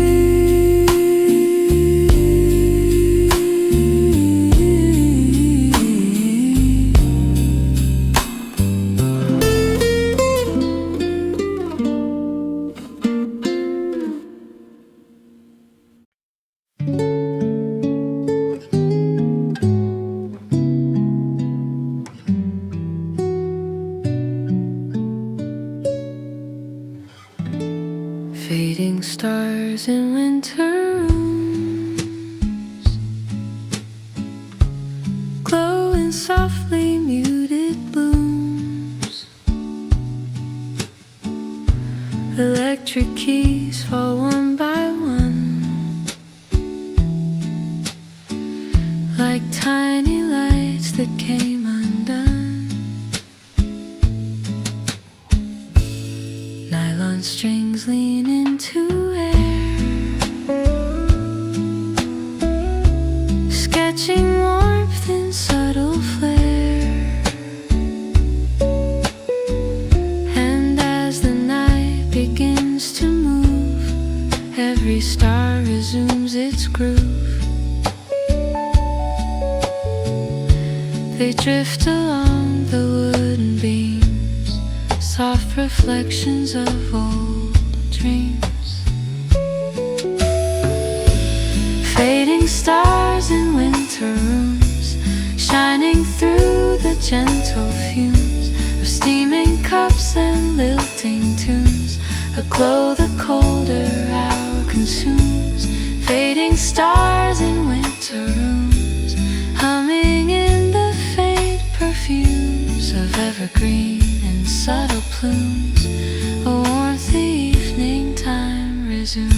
Fading stars in winter rooms, glowing softly muted blooms. Electric keys fall one by one, like tiny lights that came undone. Nylon strings lean into air, sketching warmth in subtle flare. And as the night begins to move, every star resumes its groove. They drift along the wooden beams, soft reflections of old dreams. Fading stars in winter rooms, shining through the gentle fumes of steaming cups and lilting tunes. glow the colder hour consumes, fading stars in winter rooms, humming in the faint perfumes of evergreen and subtle plumes. A warmth the evening time resumes.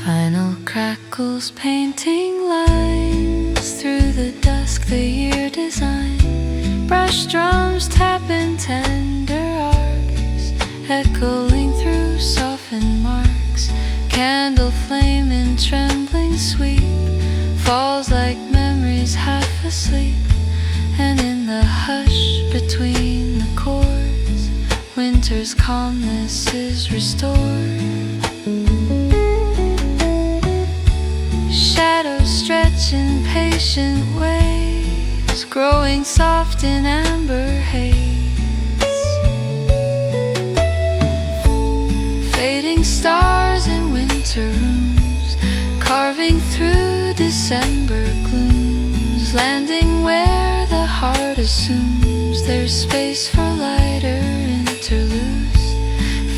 Final crackles painting lines through the dusk the year design. Brush drums tapping tender arcs, echoing through softened marks. Candle flame in trembling sweep falls like memories half asleep. And in the hush between the chords, winter's calmness is restored. Shadows stretch in patient ways, growing soft in amber haze. Fading stars in winter rooms, carving through December glooms, landing where the heart assumes there's space for lighter interludes.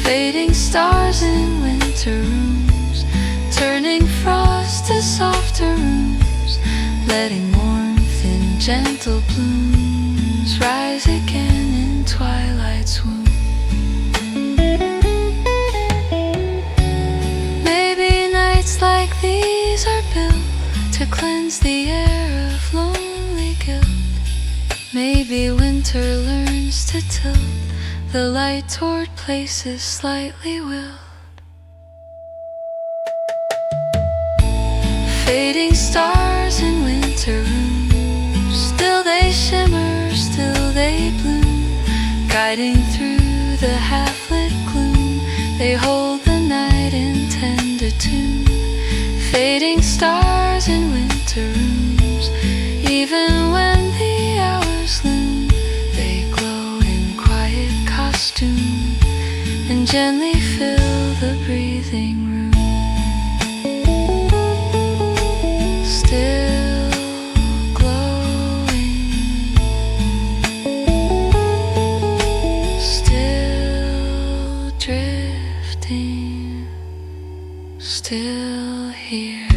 Fading stars in winter rooms, turning frost to softer rooms, letting warmth in gentle blooms rise again in twilight's womb. Maybe nights like these are built to cleanse the air of lonely guilt. Maybe winter learns to tilt the light toward places slightly willed. Fading stars in winter rooms, still they shimmer, still they bloom, guiding through the half-lit gloom. They hold the night in tender tune. Fading stars in winter rooms, even when the hours loom, they glow in quiet costume and gently fill the breathing room. Still glowing, still drifting, still here.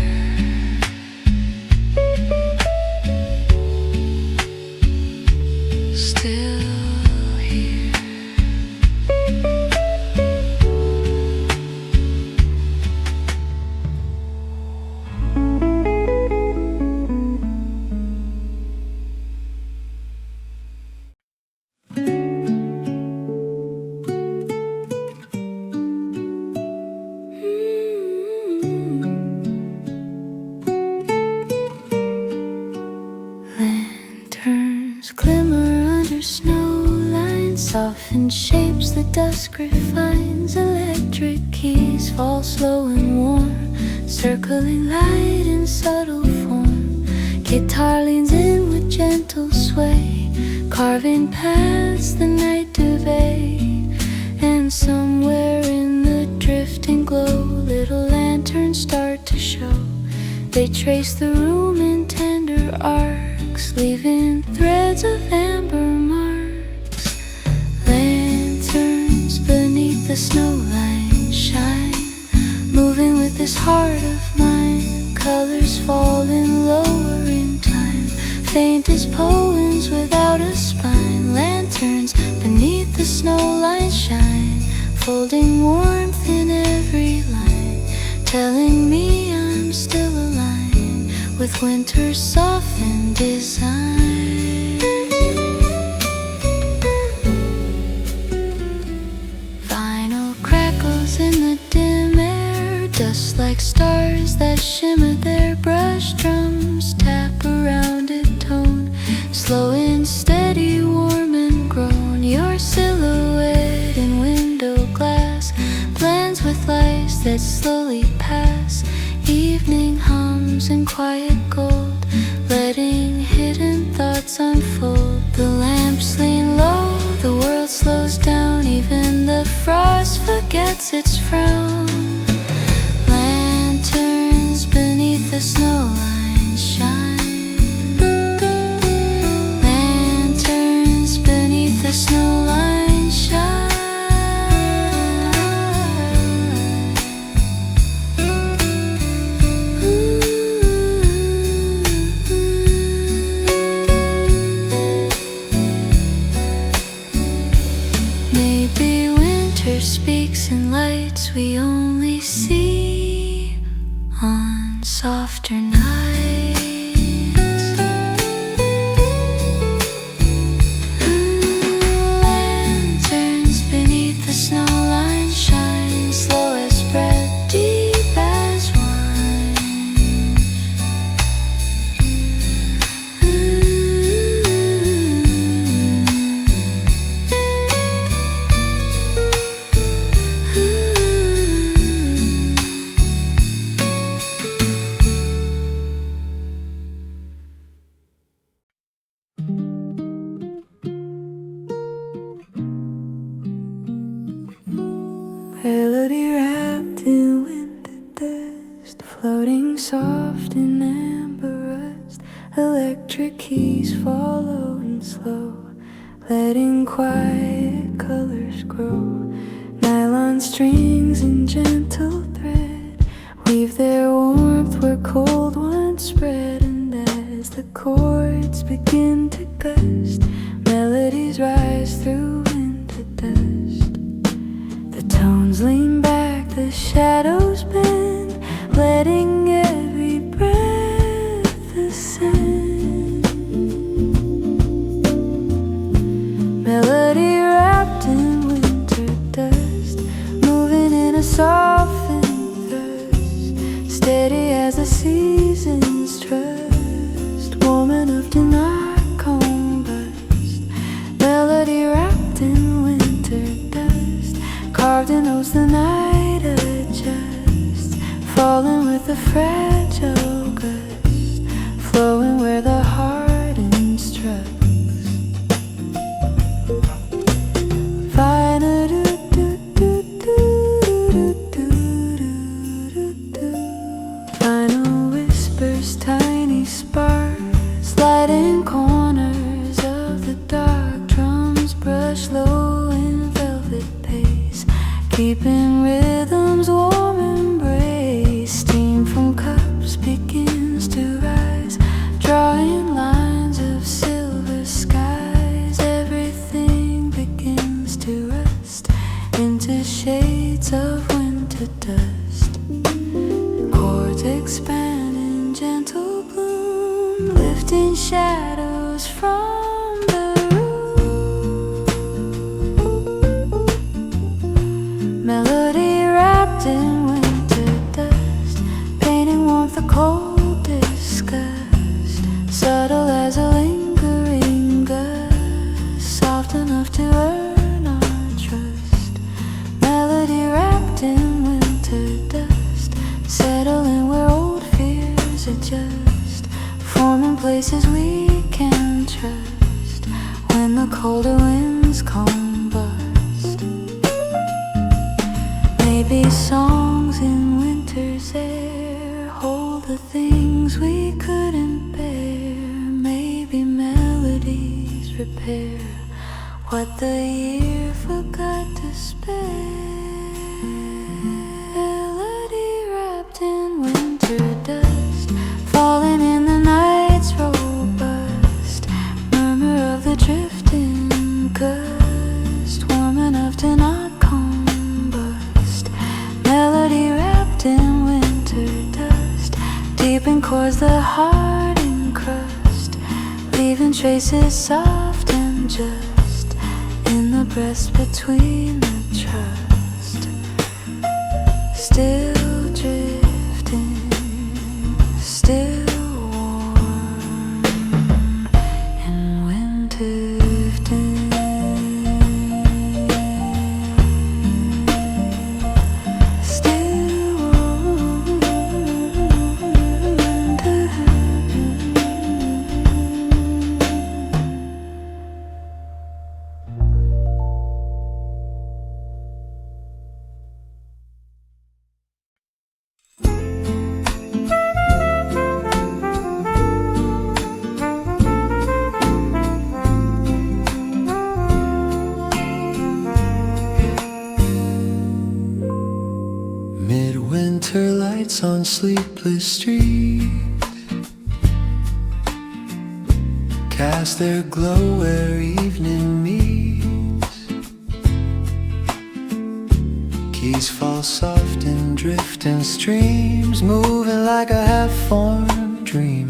Still here. Lanterns glimmer under snow lines, softened shapes the dusk refines. Electric keys fall slow and warm, circling light in subtle form. Guitar leans in with gentle sway, carving past the night duvet. And somewhere in the drifting glow, little lanterns start to show. They trace the room in tender arcs, leaving threads of amber marks. Lanterns beneath the snow line shine, moving with this heart of mine. Colors falling lower in time, faint as poems without a spine. Lanterns beneath the snow line shine, folding warmth in every line, telling me I'm still aligned with winter's softened design. Vinyl crackles in the dim air, dust like stars that shimmer there. Brush drums tap around a tone, slow and steady, warm and grown. Your silhouette in window glass blends with lights that slowly pass. Evening hums in quiet gold, letting hidden thoughts unfold. The lamps lean low, the world slows down, even the frost forgets its frown. Lanterns beneath the snow line shine. Lanterns beneath the snow line. measure keys fall low and slow, letting quiet colors grow. Nylon strings and gentle thread weave their warmth where cold ones spread. And as the chords begin to gust, melodies rise through winter dust. The tones lean back, the shadows bend, letting every breath ascend. Melody wrapped in winter dust, moving in a softened thrust, steady as the seasons trust, warm enough to not combust. Melody wrapped in winter dust, carved in oaths the night adjusts, falling with a fragile gust, flowing where the heart instructs. Final whispers, tiny sparks, lighting corners of the dark. Drums brush low in velvet pace, keeping rhythms warm embrace. Steam from cups begins to rise, drawing lines of silver skies. Everything begins to rust into shades of winter dust. Chords expand in gentle bloom, lifting shadows from the room. Melody wrapped in winter dust, painting warmth the coldest gust, subtle as a lingering gust, soft enough to earn our trust. Melody wrapped in winter dust, settling where old fears adjust, forming places we can trust when the colder winds combust. Maybe songs in winter's air hold the things we couldn't bear. Maybe melodies repair what the year forgot to spare. Melody wrapped in winter dust, falling in the night's robust murmur of the drifting gust, warm enough to not combust. Melody wrapped in winter dust, deep in chords the heart encrust, leaving traces soft and just in the breast between the trust. Still drifting, still warm in winter still warm Midwinter lights on sleepless streets cast their glow where evening meets. Keys fall soft in drifting streams, moving like a half-formed dream.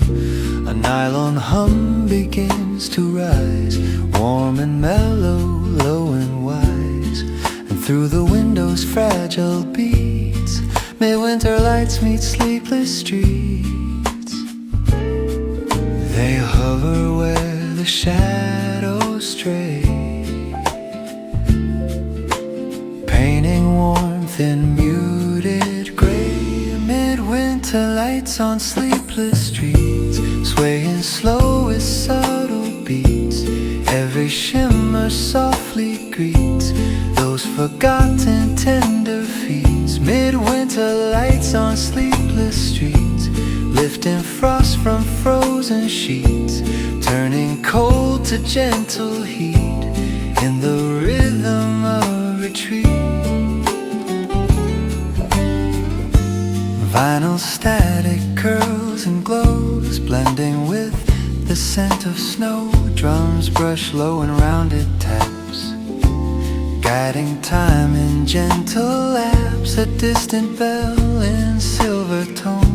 A nylon hum begins to rise, warm and mellow, low and wise. And through the window's fragile beats, midwinter lights meet sleepless streets. They hover where the shadows stray, painting warmth in muted gray. Midwinter lights on sleepless streets, swaying slow with subtle beats. Every shimmer softly greets those forgotten tender feet. Midwinter lights on sleepless streets, lift drifting frost from frozen sheets, turning cold to gentle heat in the rhythm of retreat. Vinyl static curls and glows, blending with the scent of snow. Drums brush low and rounded taps, guiding time in gentle laps. A distant bell in silver tone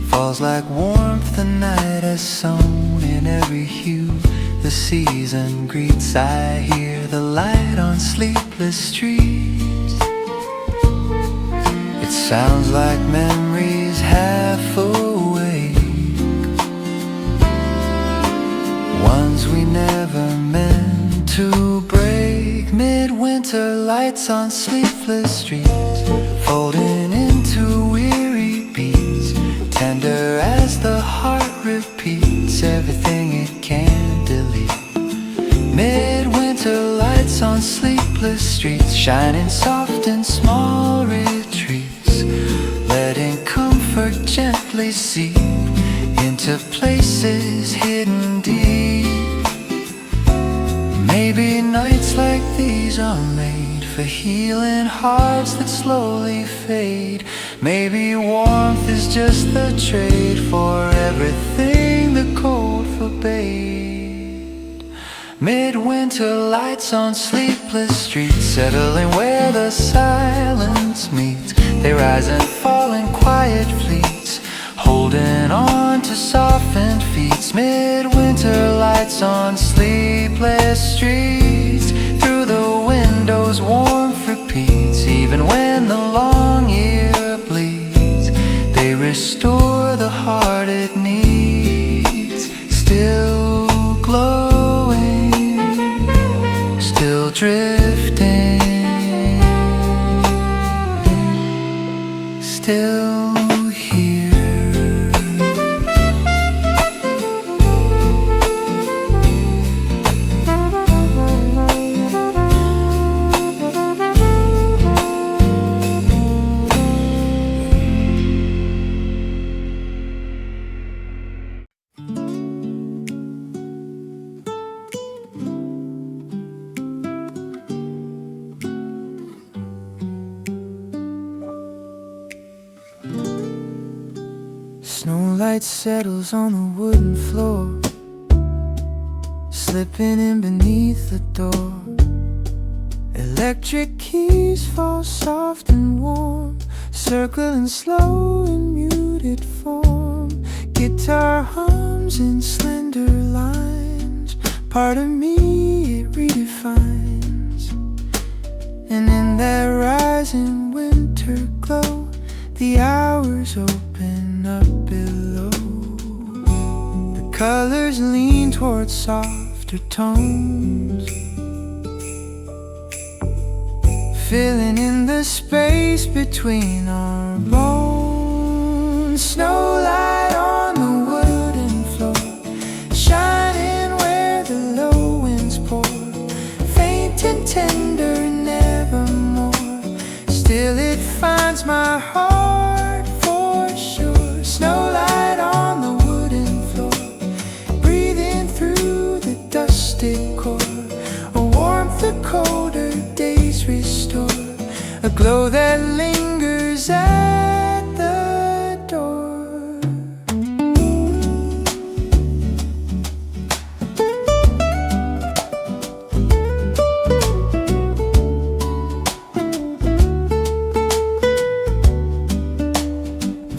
falls like warmth the night has sown. In every hue the season greets, I hear the light on sleepless streets. It sounds like memories half awake, ones we never meant to break. Midwinter lights on sleepless streets, folding into weary beats, tender as the heart repeats everything it can't delete. Midwinter lights on sleepless streets, shining soft in small retreats, letting comfort gently seep into places hidden deep. Maybe nights like these are made for healing hearts that slowly fade. Maybe warmth is just the trade for everything the cold forbade. Midwinter lights on sleepless streets, settling where the silence meets. They rise and fall in quiet fleets, holding on to softened feet. Midwinter lights on sleepless streets, through the windows warmth repeats. Even when the long year bleeds, they restore the heart it needs. Still glowing, still drifting, still here. Snowlight settles on the wooden floor, slipping in beneath the door. Electric keys fall soft and warm, circling slow in muted form. Guitar hums in slender lines, part of me it redefines. And in that rising winter glow, the hours open up below. The colors lean towards softer tones, filling in the space between our bones. Snowlight on the wooden floor, shining where the low winds pour, faint and tender, nevermore. Still it finds my heart for sure. Snowlight on the wooden floor, breathing through the dusted core. A warmth the colder days restore, a glow that lingers at the door.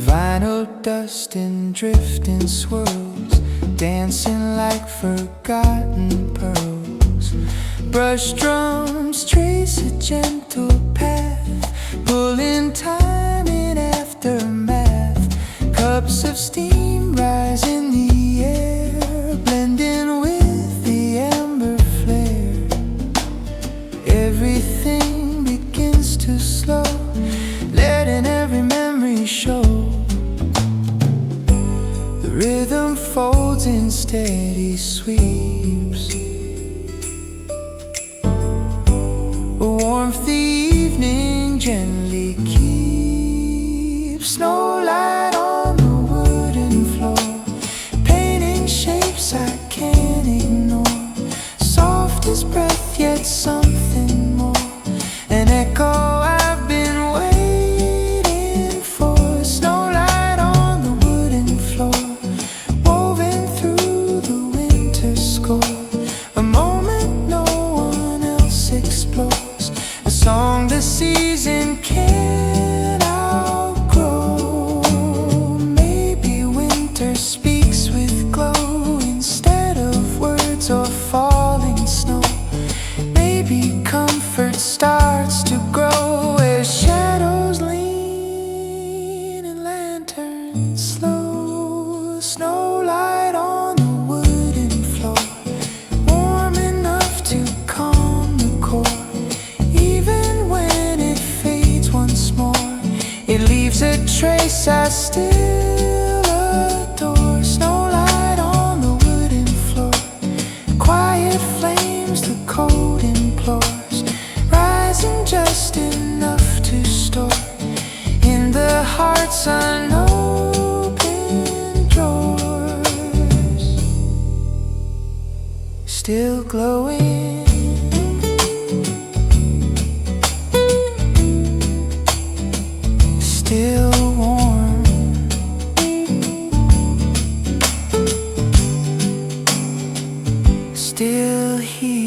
Vinyl dust in drifting swirls, dancing like forgotten pearls. Brush drums trace a gentle path, pulling time in aftermath. Cups of steam rise in the air, blending with the amber flare. Everything begins to slow, letting every memory show. The rhythm folds in steady sweeps, warmth the evening gently keeps. Snowlight on the wooden can't ignore. Soft as breath, yet something more. An echo I've been waiting for. Snow light on the wooden floor, woven through the winter score. A moment no one else explores. A song the season can't outgrow. Maybe winter speaks with glow instead of words or falling snow. Maybe comfort starts to grow as shadows lean and lanterns slow. Snow light on the wooden floor, warm enough to calm the core. Even when it fades once more, it leaves a trace I still adore. Snow light on the wooden floor, quiet flames the cold implores, rising just enough to store in the heart's unopened drawers. Still glowing, still warm, still here.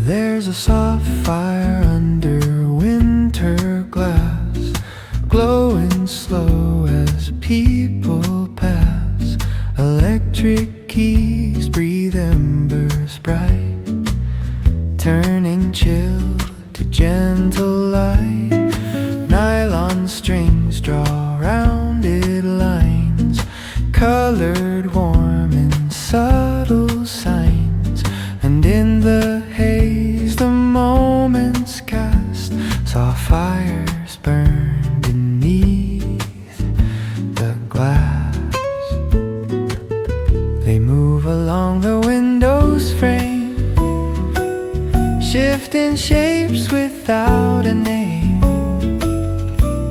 There's a soft fire under winter glass, glowing slow as people pass. Electric keys breathe embers bright, turning chill to gentle light. Nylon strings draw rounded lines, colored warm in subtle signs. And in the haze the moments cast, saw fires burn beneath the glass. They move along the window's frame, shifting shapes without a name.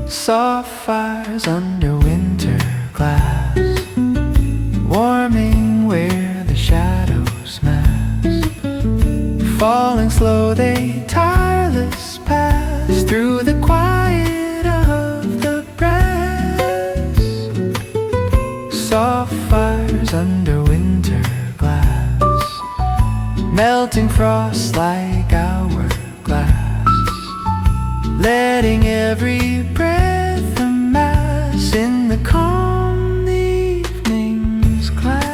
Soft fires under winter glass, warming where the shadows mass. Falling slow, they tireless pass through the quiet of the brass. Soft fires under winter glass, melting frost like hourglass, letting every breath amass in the calm evening's class.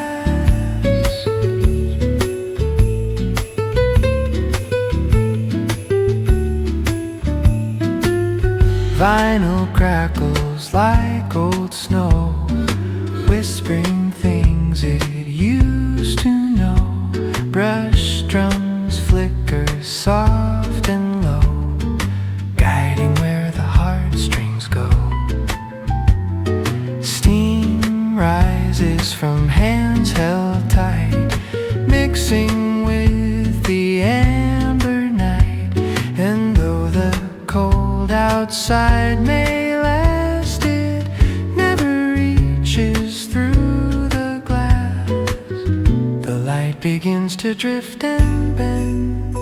Vinyl crackles like old snow, whispering things it used to know. Brush drums flicker soft and low, guiding where the heartstrings go. Steam rises from hands held tight, mixing with the amber night. And though the cold outside may last, it never reaches through the glass. The light begins to drift and bend,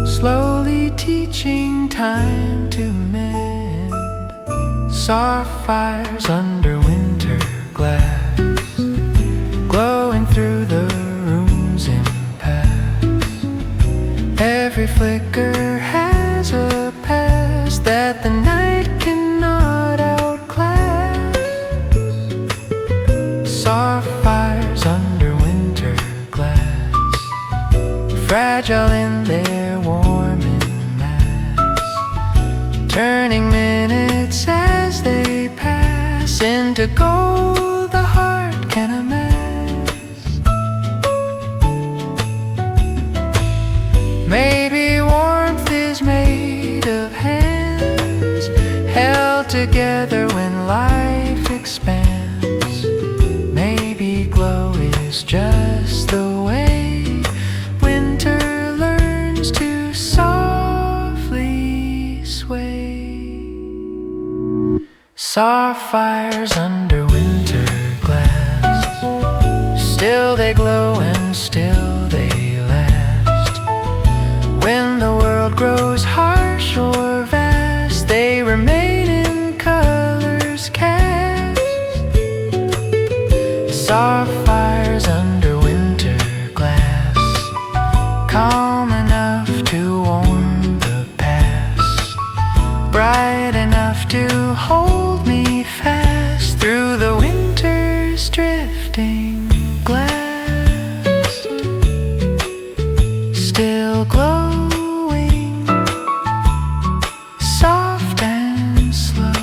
slowly teaching time to mend. Soft fires under winter glass, glowing through the room's impasse. Every flicker has a past that the night cannot outclass. Soft fires under winter glass, fragile in their warming mass, turning minutes as they pass into gold the heart can amass. May together when life expands. Maybe glow is just the way winter learns to softly sway. Soft fires under winter glass, still they glow and still they last. When the world grows harsh or vast, they remain in colors cast. Soft fires under winter glass, calm enough to warm the past, bright enough to hold me fast through the winter's drifting glass. Still glowing, soft and slow.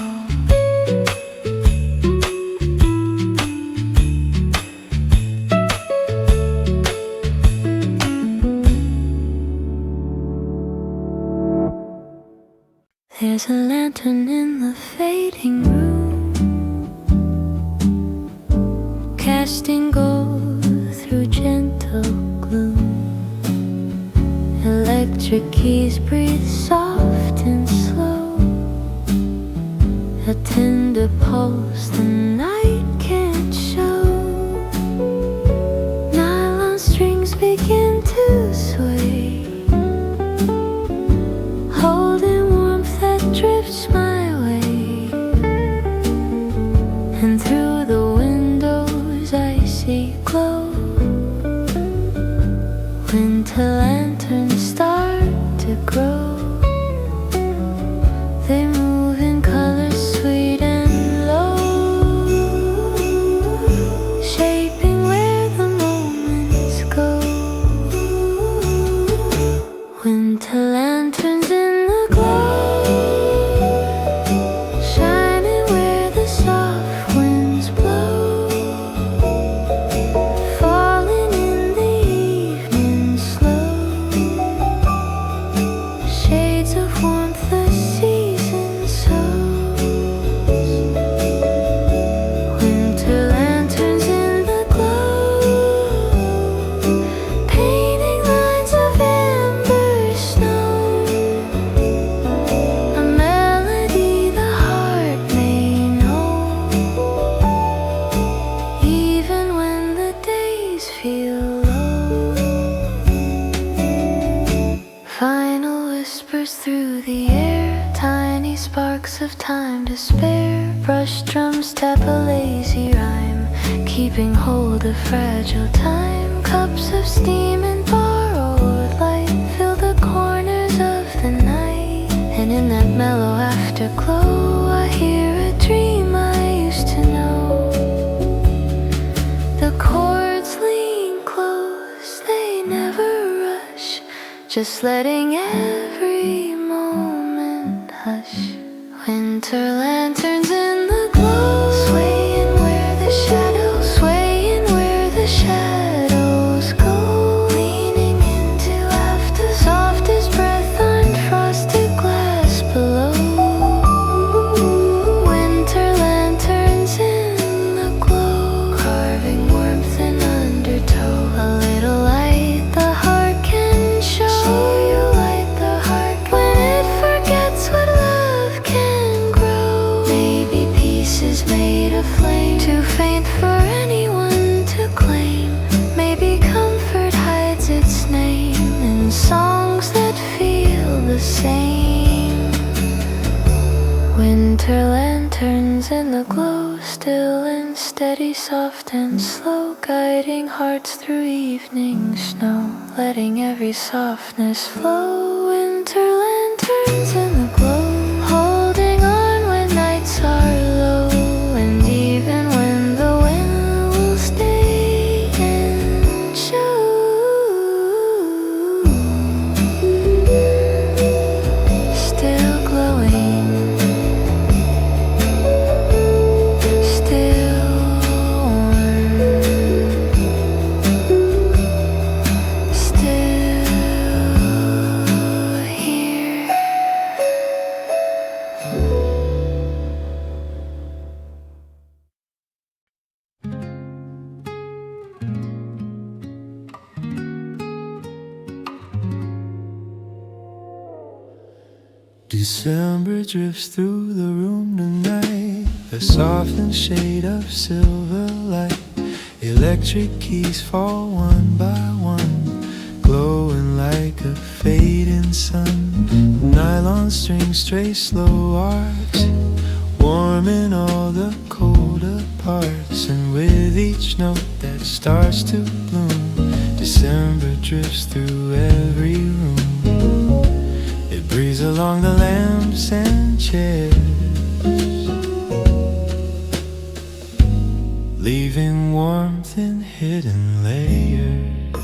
There's a lantern in the fading room, casting gold through gentle gloom. Electric keys breathe soft and slow, a tender pulse the night can't show. Nylon strings begin to sway, holding warmth that drifts my way. And through the windows I see glow. Winter lanterns start to grow. They move in colors sweet and low, shaping where the moments go. Winter lanterns in the glow, shining where the soft winds blow, falling in the evening slow. Shades of warmth the season sows. Winter lanterns in the glow, painting lines of amber snow. A melody the heart may know, even when the days feel low. Final whispers through the air, tiny sparks of time to spare. Brush drums tap a lazy rhyme, keeping hold of fragile time. Cups of steam and borrowed light fill the corners of the night. And in that mellow afterglow I hear a dream I used to know. The chords lean close, they never rush, just letting every moment hush. Winter lanterns in the glow, swaying where the shadows, swaying where the shadows go, leaning into after softest breath on frosted glass below. Winter lanterns in the glow, carving warmth in undertow. A little light the heart can show. You light the heart when it forgets what love can grow. Maybe peace is made of flame, too faint for anyone to claim. Maybe comfort hides its name in songs that feel the same. Winter lanterns in the glow, still and steady, soft and slow, guiding hearts through evening snow, letting every softness flow. Winter lanterns in the glow, holding on when nights are low, and even when the wind will stay and show. Still glowing, still warm, still December drifts through the room tonight, a softened shade of silver light. Electric keys fall one by one, glowing like a fading sun. Nylon strings stray slow arcs, warming all the colder parts. And with each note that starts to bloom, December drifts through every room. It breathes along the lamps and chairs, leaving warmth in hidden layers.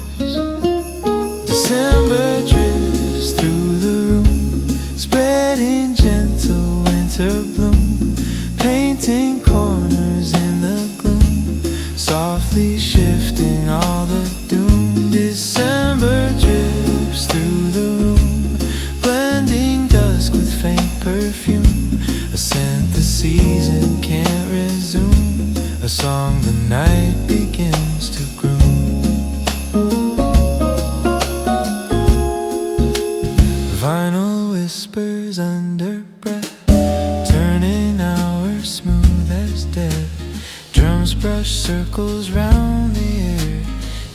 December drifts through the room, spreading gentle winter bloom, painting corners in the gloom, softly shifting all the doom. December drifts through the room, blending dusk with faint perfume, a scent the season can't resume, a song the night begins to groom. Vinyl whispers under breath, turning hours smooth as death. Drums brush circles round the air,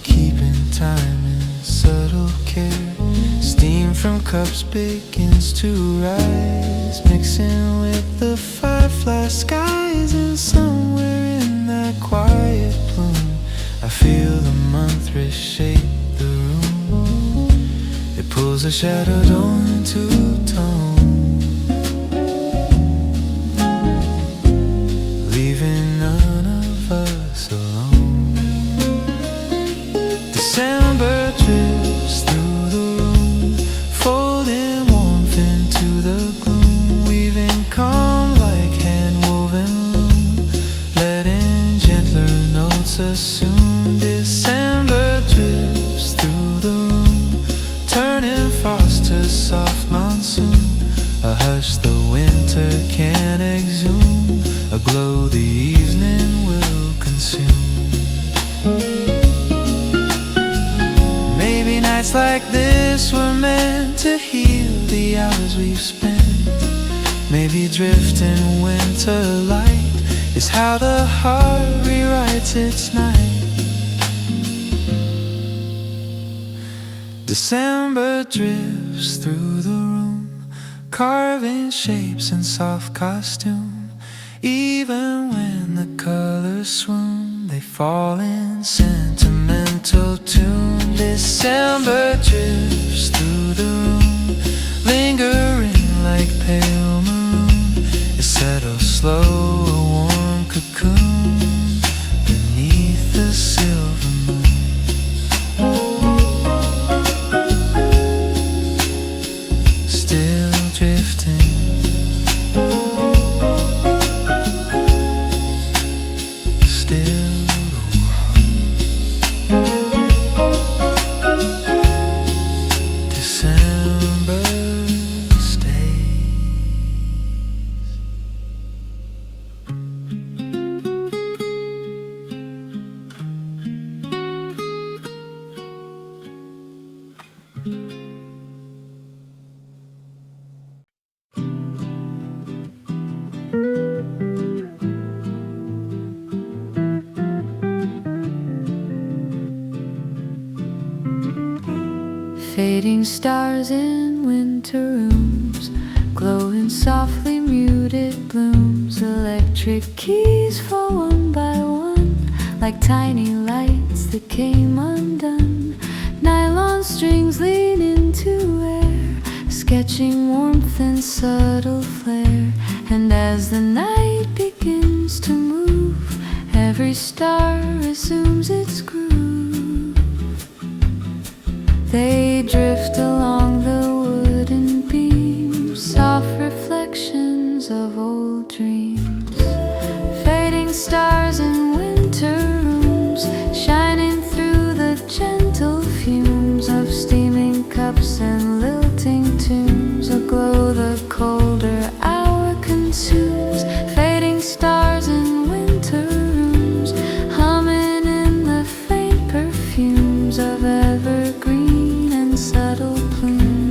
keeping time in subtle care. Steam from cups begins to rise, mixing with the firefly skies. And somewhere in that quiet bloom, I feel the month reshape the room. It pulls a shadow tone into tone, leaving none of us alone. December drifts through the room, folding warmth into the gloom, weaving calm like hand-woven loom, letting gentler notes assume. December drifts through the room, turning frost to soft monsoon, a hush the winter can exhume, a glow the evening will consume. Maybe nights like this were meant to heal the hours we've spent. Maybe drifting winter light is how the heart rewrites its night. December drifts through the room, carving shapes in soft costume. Even when the colors swoon, they fall in sentimental tune. December drifts through the room, lingering like pale maroon. It settles slow, a warm cocoon beneath the silver moon. Still drifting, still December stays. Fading stars in winter rooms, glowing softly muted blooms. Electric keys fall one by one, like tiny lights that came undone. Nylon strings lean into air, sketching warmth and subtle flare. And as the night begins to move, every star assumes its groove. They drift along the wooden beams, soft reflections of old dreams. Fading stars in winter rooms, shining through the gentle fumes of steaming cups and lilting tunes. Aglow the colder hour consumes. Fading stars in winter rooms, humming in the faint perfumes of evergreen subtle plume.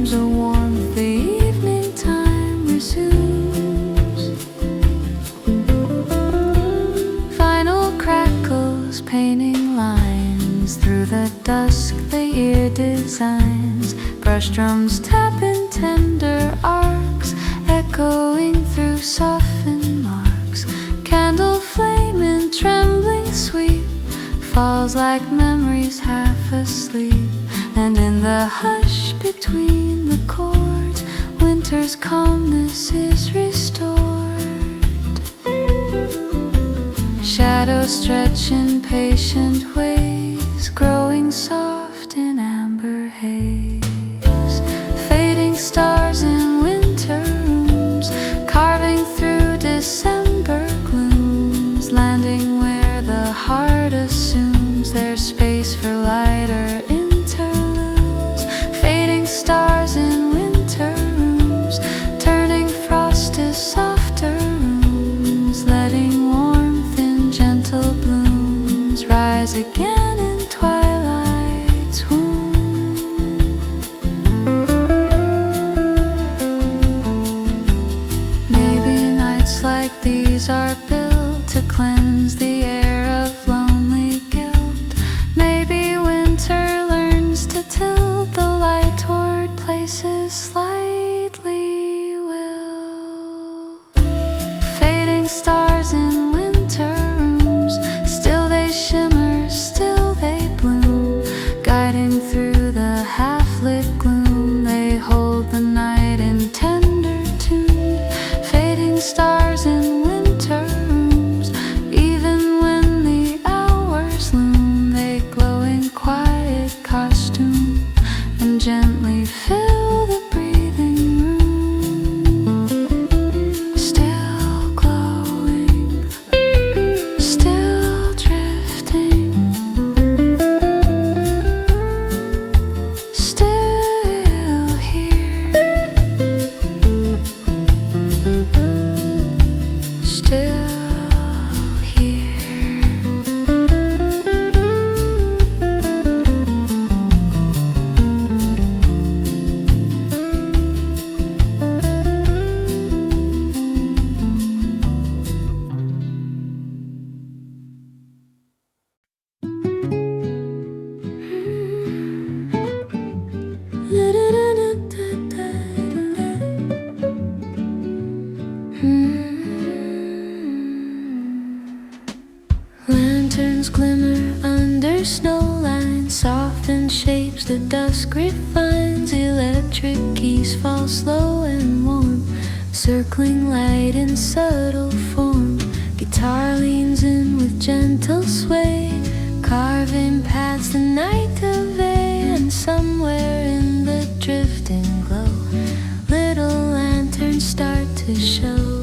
drums tap in tender arcs, echoing through softened marks. Candle flame in trembling sweep falls like memories half asleep. And in the hush between the chords, winter's calmness is restored. Shadows stretch in patient ways, growing soft in amber haze. Fading stars in winter rooms, carving through December glooms, landing where the heart assumes there's space for lighter interludes. Fading stars in winter rooms, turning frost to softer rooms, letting warmth in gentle blooms rise again in twilight's womb. Maybe nights like these are built to cleanse the air of lonely guilt. Maybe winter learns to tilt the light toward places slightly will. Fading stars in winter rooms, still they shimmer, still they bloom, guiding through the half-lit gloom. They hold the night in tender tune. Fading stars in winter rooms, even when the hours loom, they glow in quiet costume and gently fill the breathing room. Still glowing, still drifting, still here, still here. Lanterns glimmer under snow lines, soften shapes the dusk refines. Electric keys fall slow and warm, circling light in subtle form. Guitar leans in with gentle sway, carving paths the night away. And somewhere in the drifting glow, little lanterns start to show.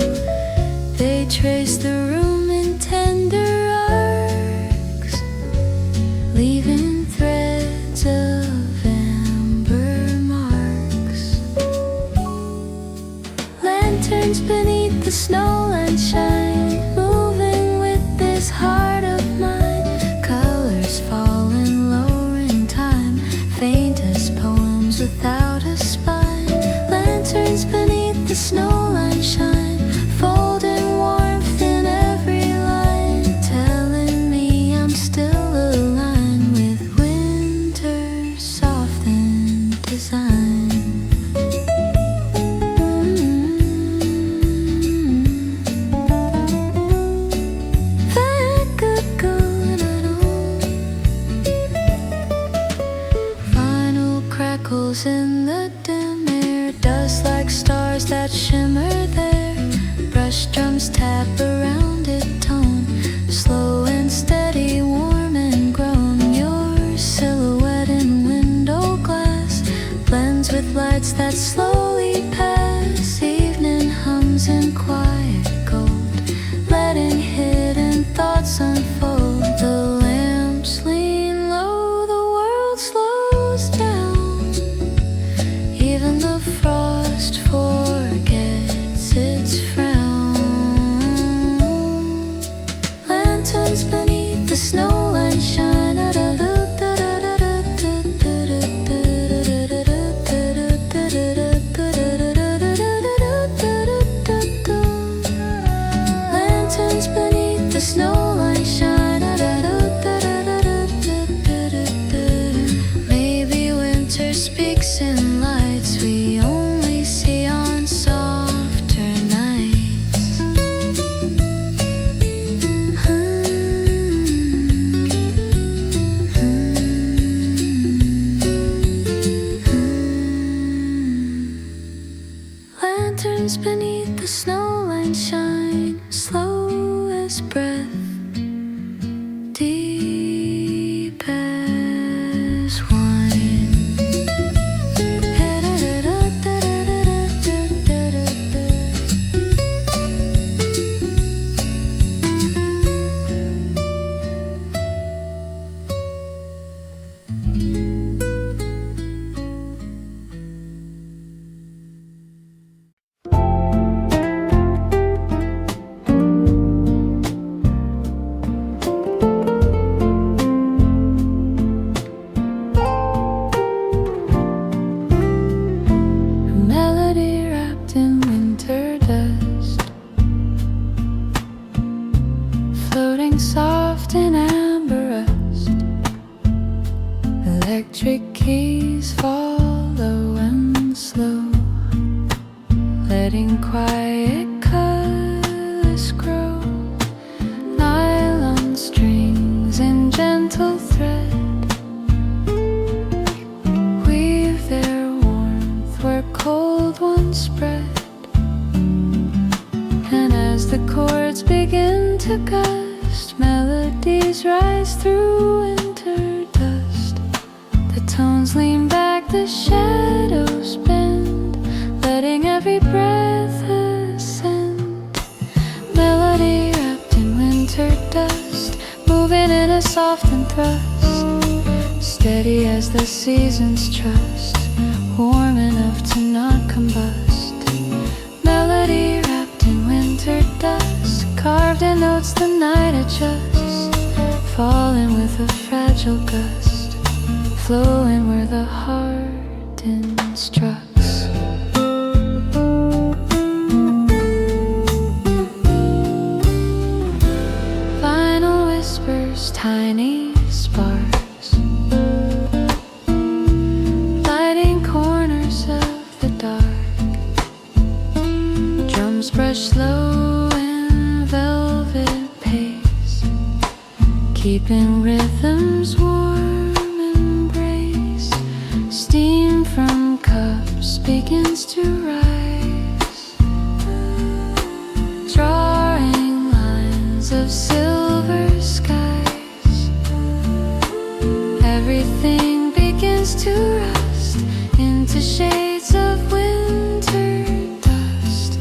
They trace the room in tender arcs, leaving threads of amber marks. Lanterns beneath the snowland shine, moving with this heart of mine. Colors fall in lowering time, faint as poems without a spine. Lanterns beneath the snowland shine, folding warmth in every line, telling me I'm still aligned with winter's softened design. That could go on. Final crackles in the dim air, dust like stars that shimmer there. Brush drums tap around it, tone slow and steady, warm and grown. Your silhouette in window glass blends with lights that slowly pass. Evening hums in quiet gold, letting hidden thoughts unfold. The lamps lean low, the world slows down, even the frost forgets its frown. lanterns beneath the snow line shine slow as breath, deep as wine. Melody wrapped in winter dust, floating soft in amber rust. Electric keys follow and slow, letting quiet colors grow. Nylon strings in gentle thread weave their warmth where cold ones spread. And as the chords begin to gust, melodies rise through winter dust. The tones lean back, the shadows bend, letting every breath ascend. Melody wrapped in winter dust, moving in a softened thrust, steady as the seasons trust, warm enough to not combust. Melody wrapped in winter dust, carved in notes the night adjusts, falling with a fragile gust, flowing where the heart instructs. Final whispers, tiny sparks, lighting corners of the dark. Drums brush slow in velvet pace, keeping rhythms warm embrace. Steam from cups begins to rise, drawing lines of silver skies. Everything begins to rust into shades of winter dust.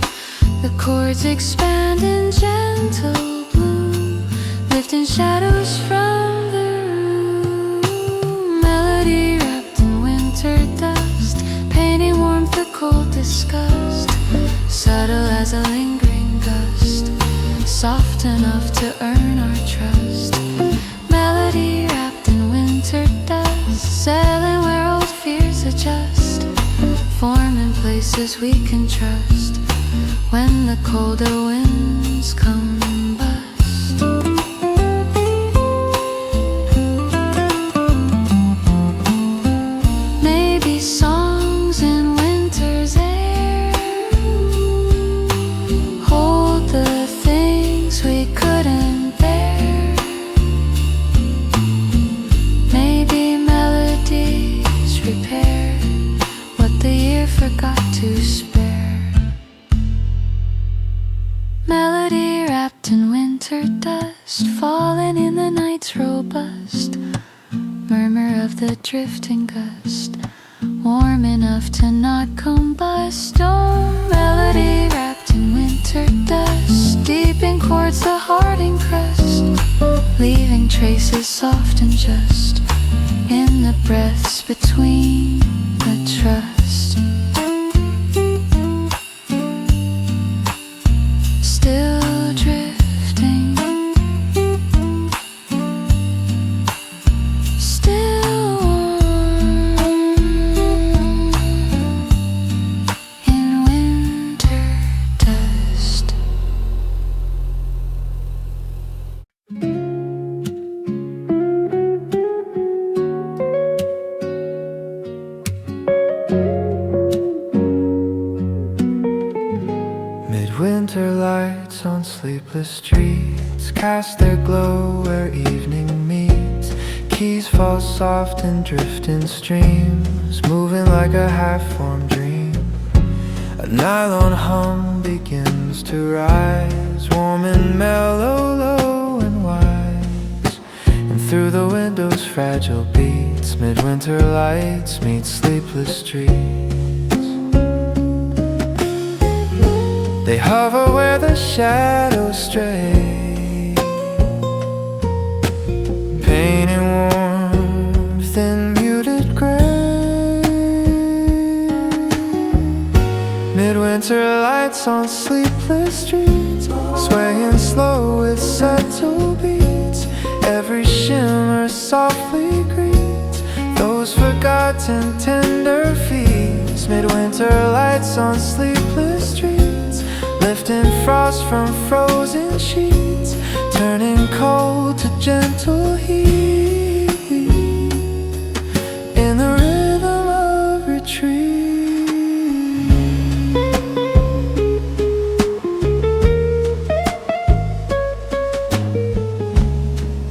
The chords expand in gentle bloom, lifting shadows from the room. Melody wrapped in winter dust, painting warmth, the cold disgust, subtle as a lingering gust, soft enough to earn our trust. Melody wrapped in winter dust, settling where old fears adjust, forming places we can trust when the colder winds combust. Maybe songs in winter's air hold the things we couldn't bear. Maybe melodies repair what the year forgot to spare. Melody wrapped in winter dust, falling in the night's robust murmur of the drifting gust, warm enough to not combust. Oh, melody wrapped in winter dust, deep in chords the heart encrust, leaving traces soft and just in the breaths between the trust. Still drifting, still warm in winter dust. Midwinter lights on sleepless streets cast their glow where evening meets. Keys fall soft and drift in streams, moving like a half-formed dream. nylon hum begins to rise, warm and mellow, low and wise. And through the window's fragile beats, midwinter lights meet sleepless streets. They hover where the shadows stray, painting warmth in muted gray. Midwinter lights on sleepless streets, swaying slow with subtle beats. Every shimmer softly greets those forgotten tender feet. Midwinter lights on sleepless streets, lifting frost from frozen sheets, turning cold to gentle heat in the rhythm of retreat.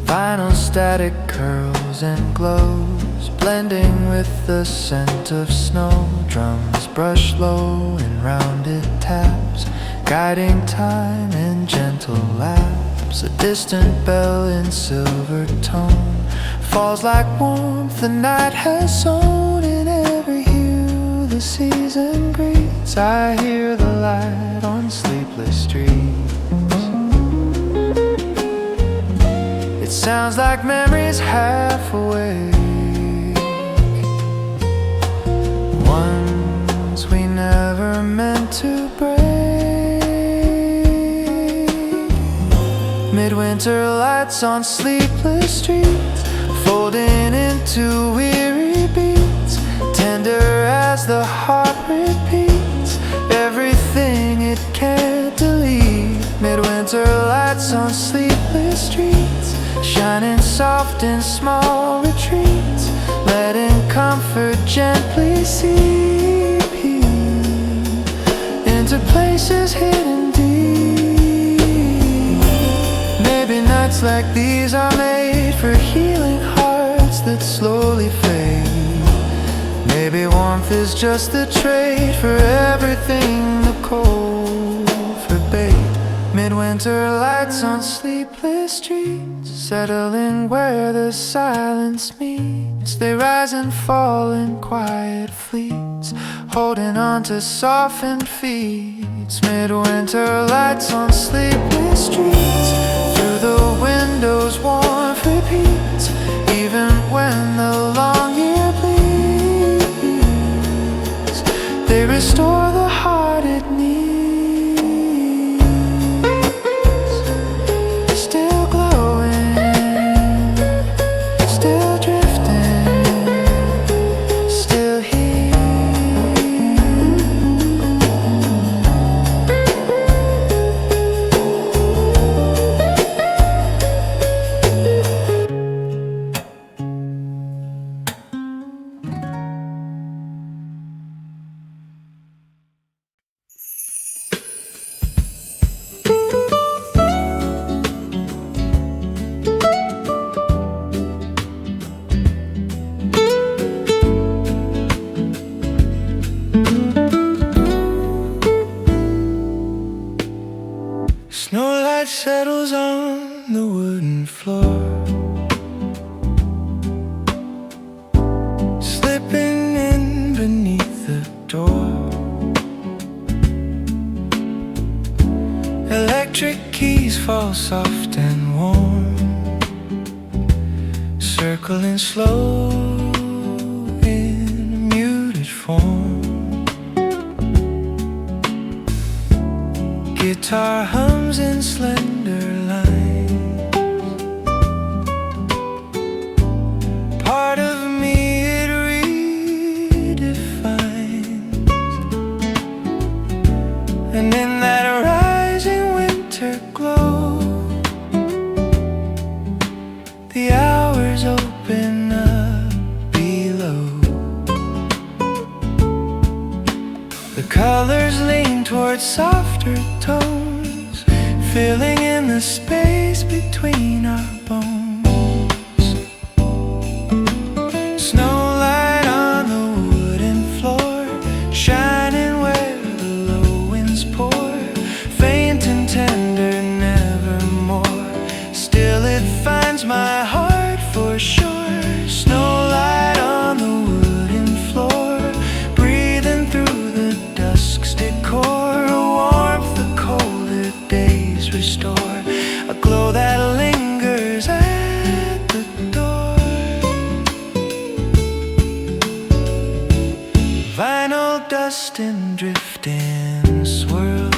Vinyl static curls and glows, blending with the scent of snow. Drums brush low in rounded taps, guiding time in gentle laps. A distant bell in silver tone falls like warmth the night has sown. In every hue the season greets, I hear the light on sleepless streets. It sounds like memories half awake, ones we never meant to break. Midwinter lights on sleepless streets, folding into weary beats, tender as the heart repeats everything it can't delete. Midwinter lights on sleepless streets, shining soft in small retreats, letting comfort gently seep into places hidden deep. Maybe nights like these are made for healing hearts that slowly fade. Maybe warmth is just the trade for everything the cold forbade. Midwinter lights on sleepless streets, settling where the silence meets. They rise and fall in quiet fleets, holding on to softened feet. Midwinter lights on sleepless streets, through the windows warmth repeats, even when the long year bleeds. They restore the heart it needs. Snowlight settles on the wooden floor, slipping in beneath the door. Electric keys fall soft and warm, circling slow in muted form. Guitar hums in slender lines, part of me it redefines. And in that rising winter glow, the hours open up below. The colors lean towards softer tones, filling in the space between our bones. Snowlight on the wooden floor, shining where the in swirls,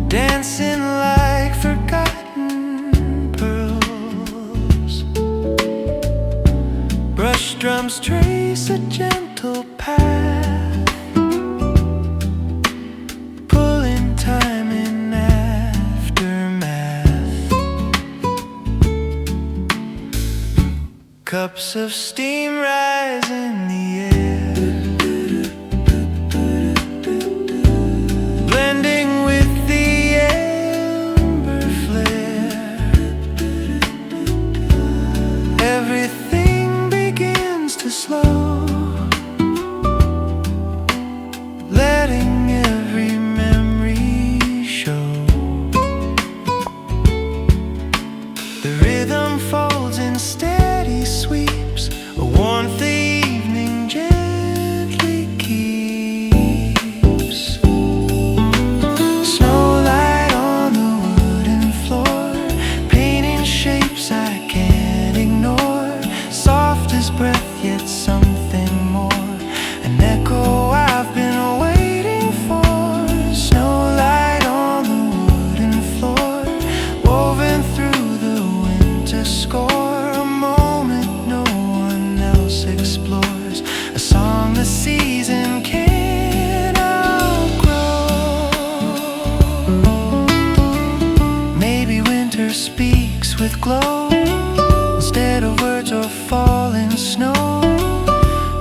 dancing like forgotten pearls. Brush drums trace a gentle path, pulling time in aftermath. Cups of steam rise in the air, blending with the amber flare. Everything begins to slow, letting every memory show. The rhythm folds in steady sweeps, a warmth the evening gently keeps. Snowlight on the wooden floor, painting shapes I can't ignore. Soft as breath, yet something more, an echo I've been waiting for. Snowlight on the wooden floor, woven through the winter score. A moment no one else explores, a song the season can't outgrow. Maybe winter speaks with glow instead of words or falling snow.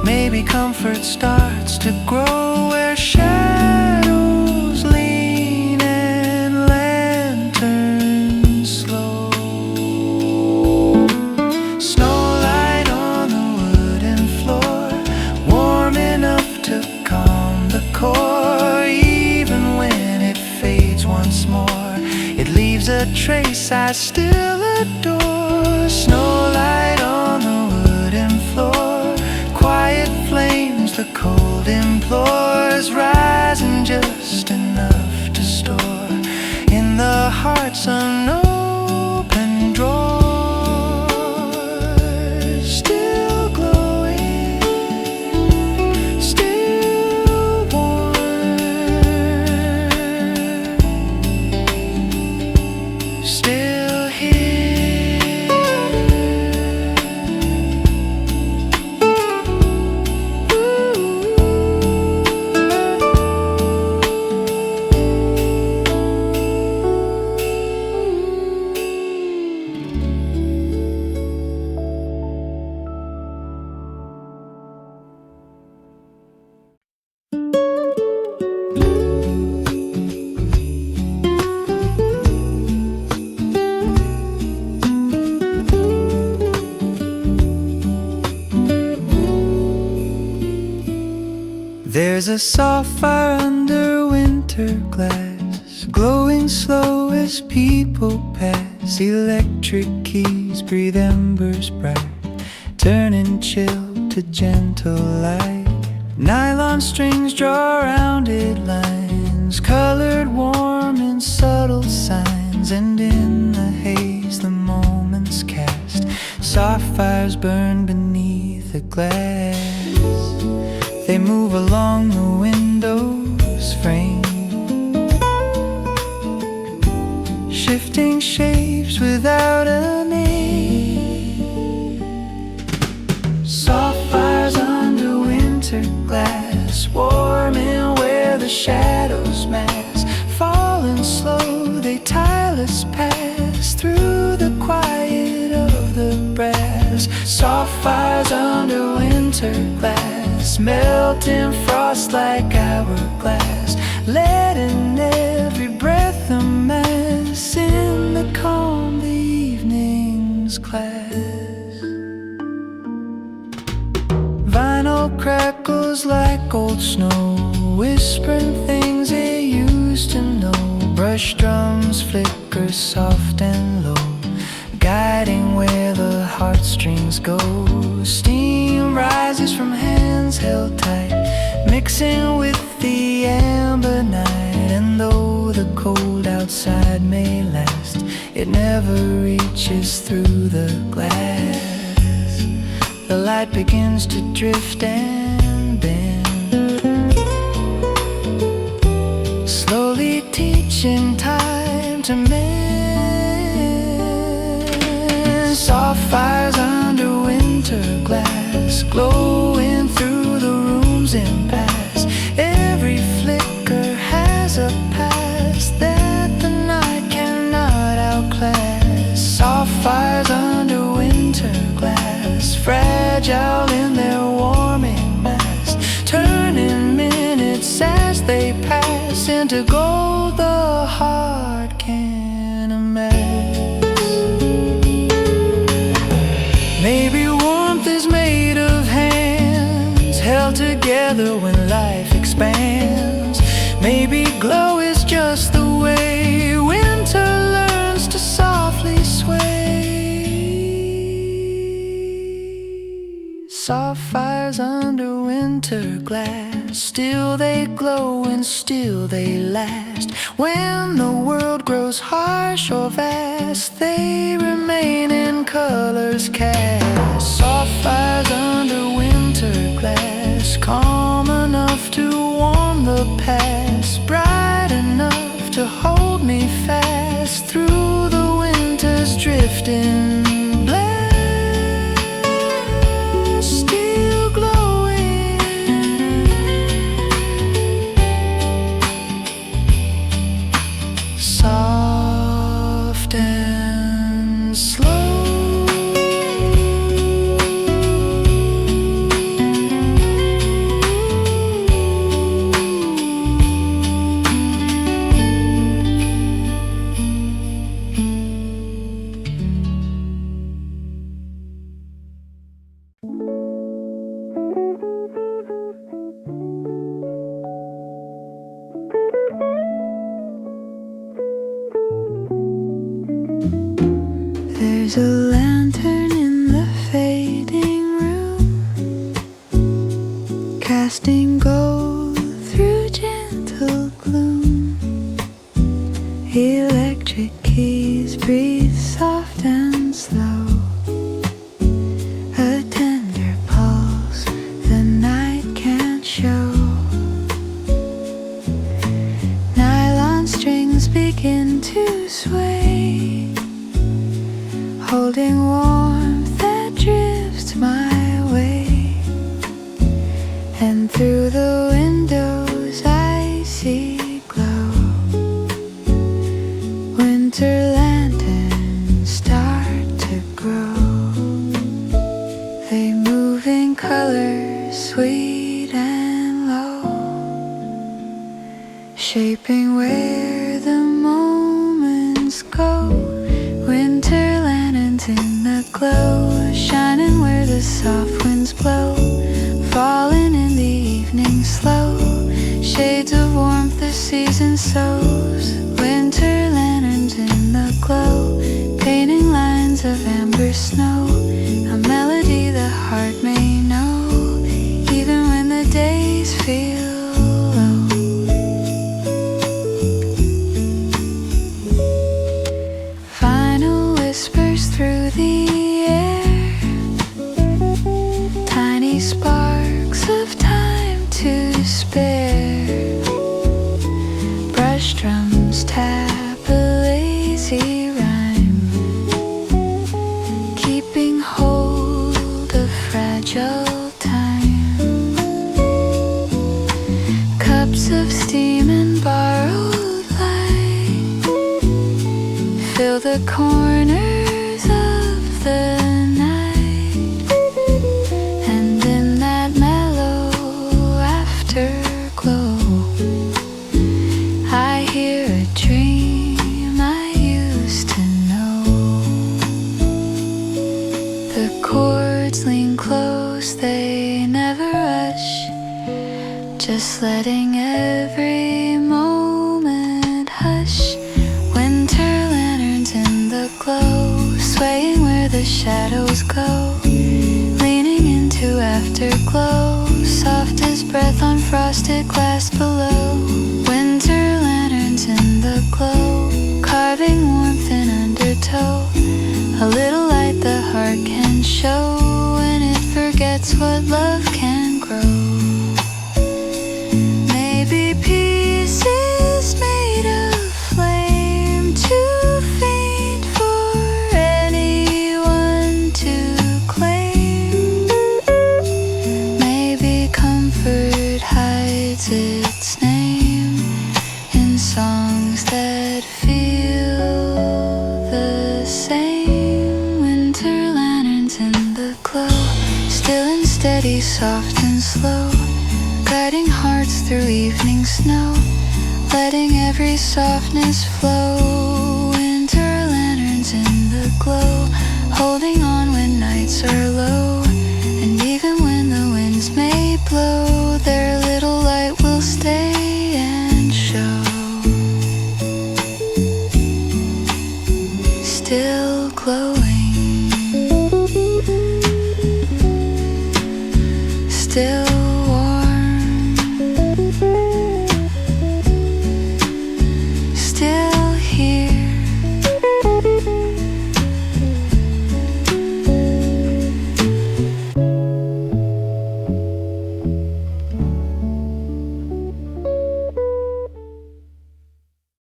Maybe comfort starts to grow where shadows lean and lanterns slow. Snowlight on the wooden floor, warm enough to calm the core. Even when it fades once more, it leaves a trace I still adore. Snowlight on the wooden floor, quiet flames the cold implores, rising just enough to store in the heart's unopened drawers. Still glowing, still warm, still here. There's a soft fire under winter glass, glowing slow as people pass. Electric keys breathe embers bright, turning chill to gentle light. Nylon strings draw rounded lines, colored warm in subtle signs. And in the haze the moments cast, soft fires burn beneath the glass. They move along the window's frame, shifting shapes without a name. Soft fires under winter glass, warming where the shadows mass. Falling slow, they tireless pass through the quiet of the brass. Soft fires under winter glass, melting frost like hourglass, letting every breath amass in the calm the evening's class. Vinyl crackles like old snow, whispering things they used to know. Brush drums flicker soft and low, guiding where the heartstrings go. Steam rises from hands held tight, mixing with the amber night. And though the cold outside may last, it never reaches through the glass. The light begins to drift and bend, reaching time to mend. Soft fires under winter glass, glowing through the rooms in past. Every flicker has a past that the night cannot outclass. Soft fires under winter glass, fragile in their warming mass, turning minutes as they pass into gold the heart can amass. Maybe warmth is made of hands held together when life expands. Maybe glow is just the way winter learns to softly sway. Soft fires under winter glass, still they glow and still they last. When the world grows harsh or vast, they remain in colors cast. Soft fires under winter glass, calm enough to warm the past, bright enough to hold me fast through the winter's drifting blast, still glowing. Soft and slow. There's a lantern in the fading room, casting gold through gentle gloom. Electric keys breathe soft and slow, a tender pulse the night can't show. Nylon strings begin to sway, holding warmth that drifts my way. And through the windows I see glow, winter lanterns start to grow. They move in colors sweet and low, shaping where the moments go. Winter lanterns in the glow, shining where the soft winds blow, falling in the evening slow. Shades of warmth the season sows. Winter lanterns in the glow, painting lines of amber snow, a melody the heart may know, even when the days feel low. Final whispers through the air, tiny sparks of time to spare. Brush drums tap a lazy rhyme, keeping hold of fragile time. Cups of steam and borrowed light fill the corners of the night, and in that mellow afterglow I hear a dream I used to know. The chords lean close, they never rush, just letting every moment hush. Winter lanterns in the glow, swaying where the shadows go, leaning into afterglow, soft as breath on frosted glass below. Winter lanterns in the glow, carving warmth in undertow, a little light the heart can show when it forgets what love can grow. Maybe peace is made of writes its name in songs that feel the same. Winter lanterns in the glow, still and steady, soft and slow, guiding hearts through evening snow, letting every softness flow. Winter lanterns in the glow, holding on when nights are low.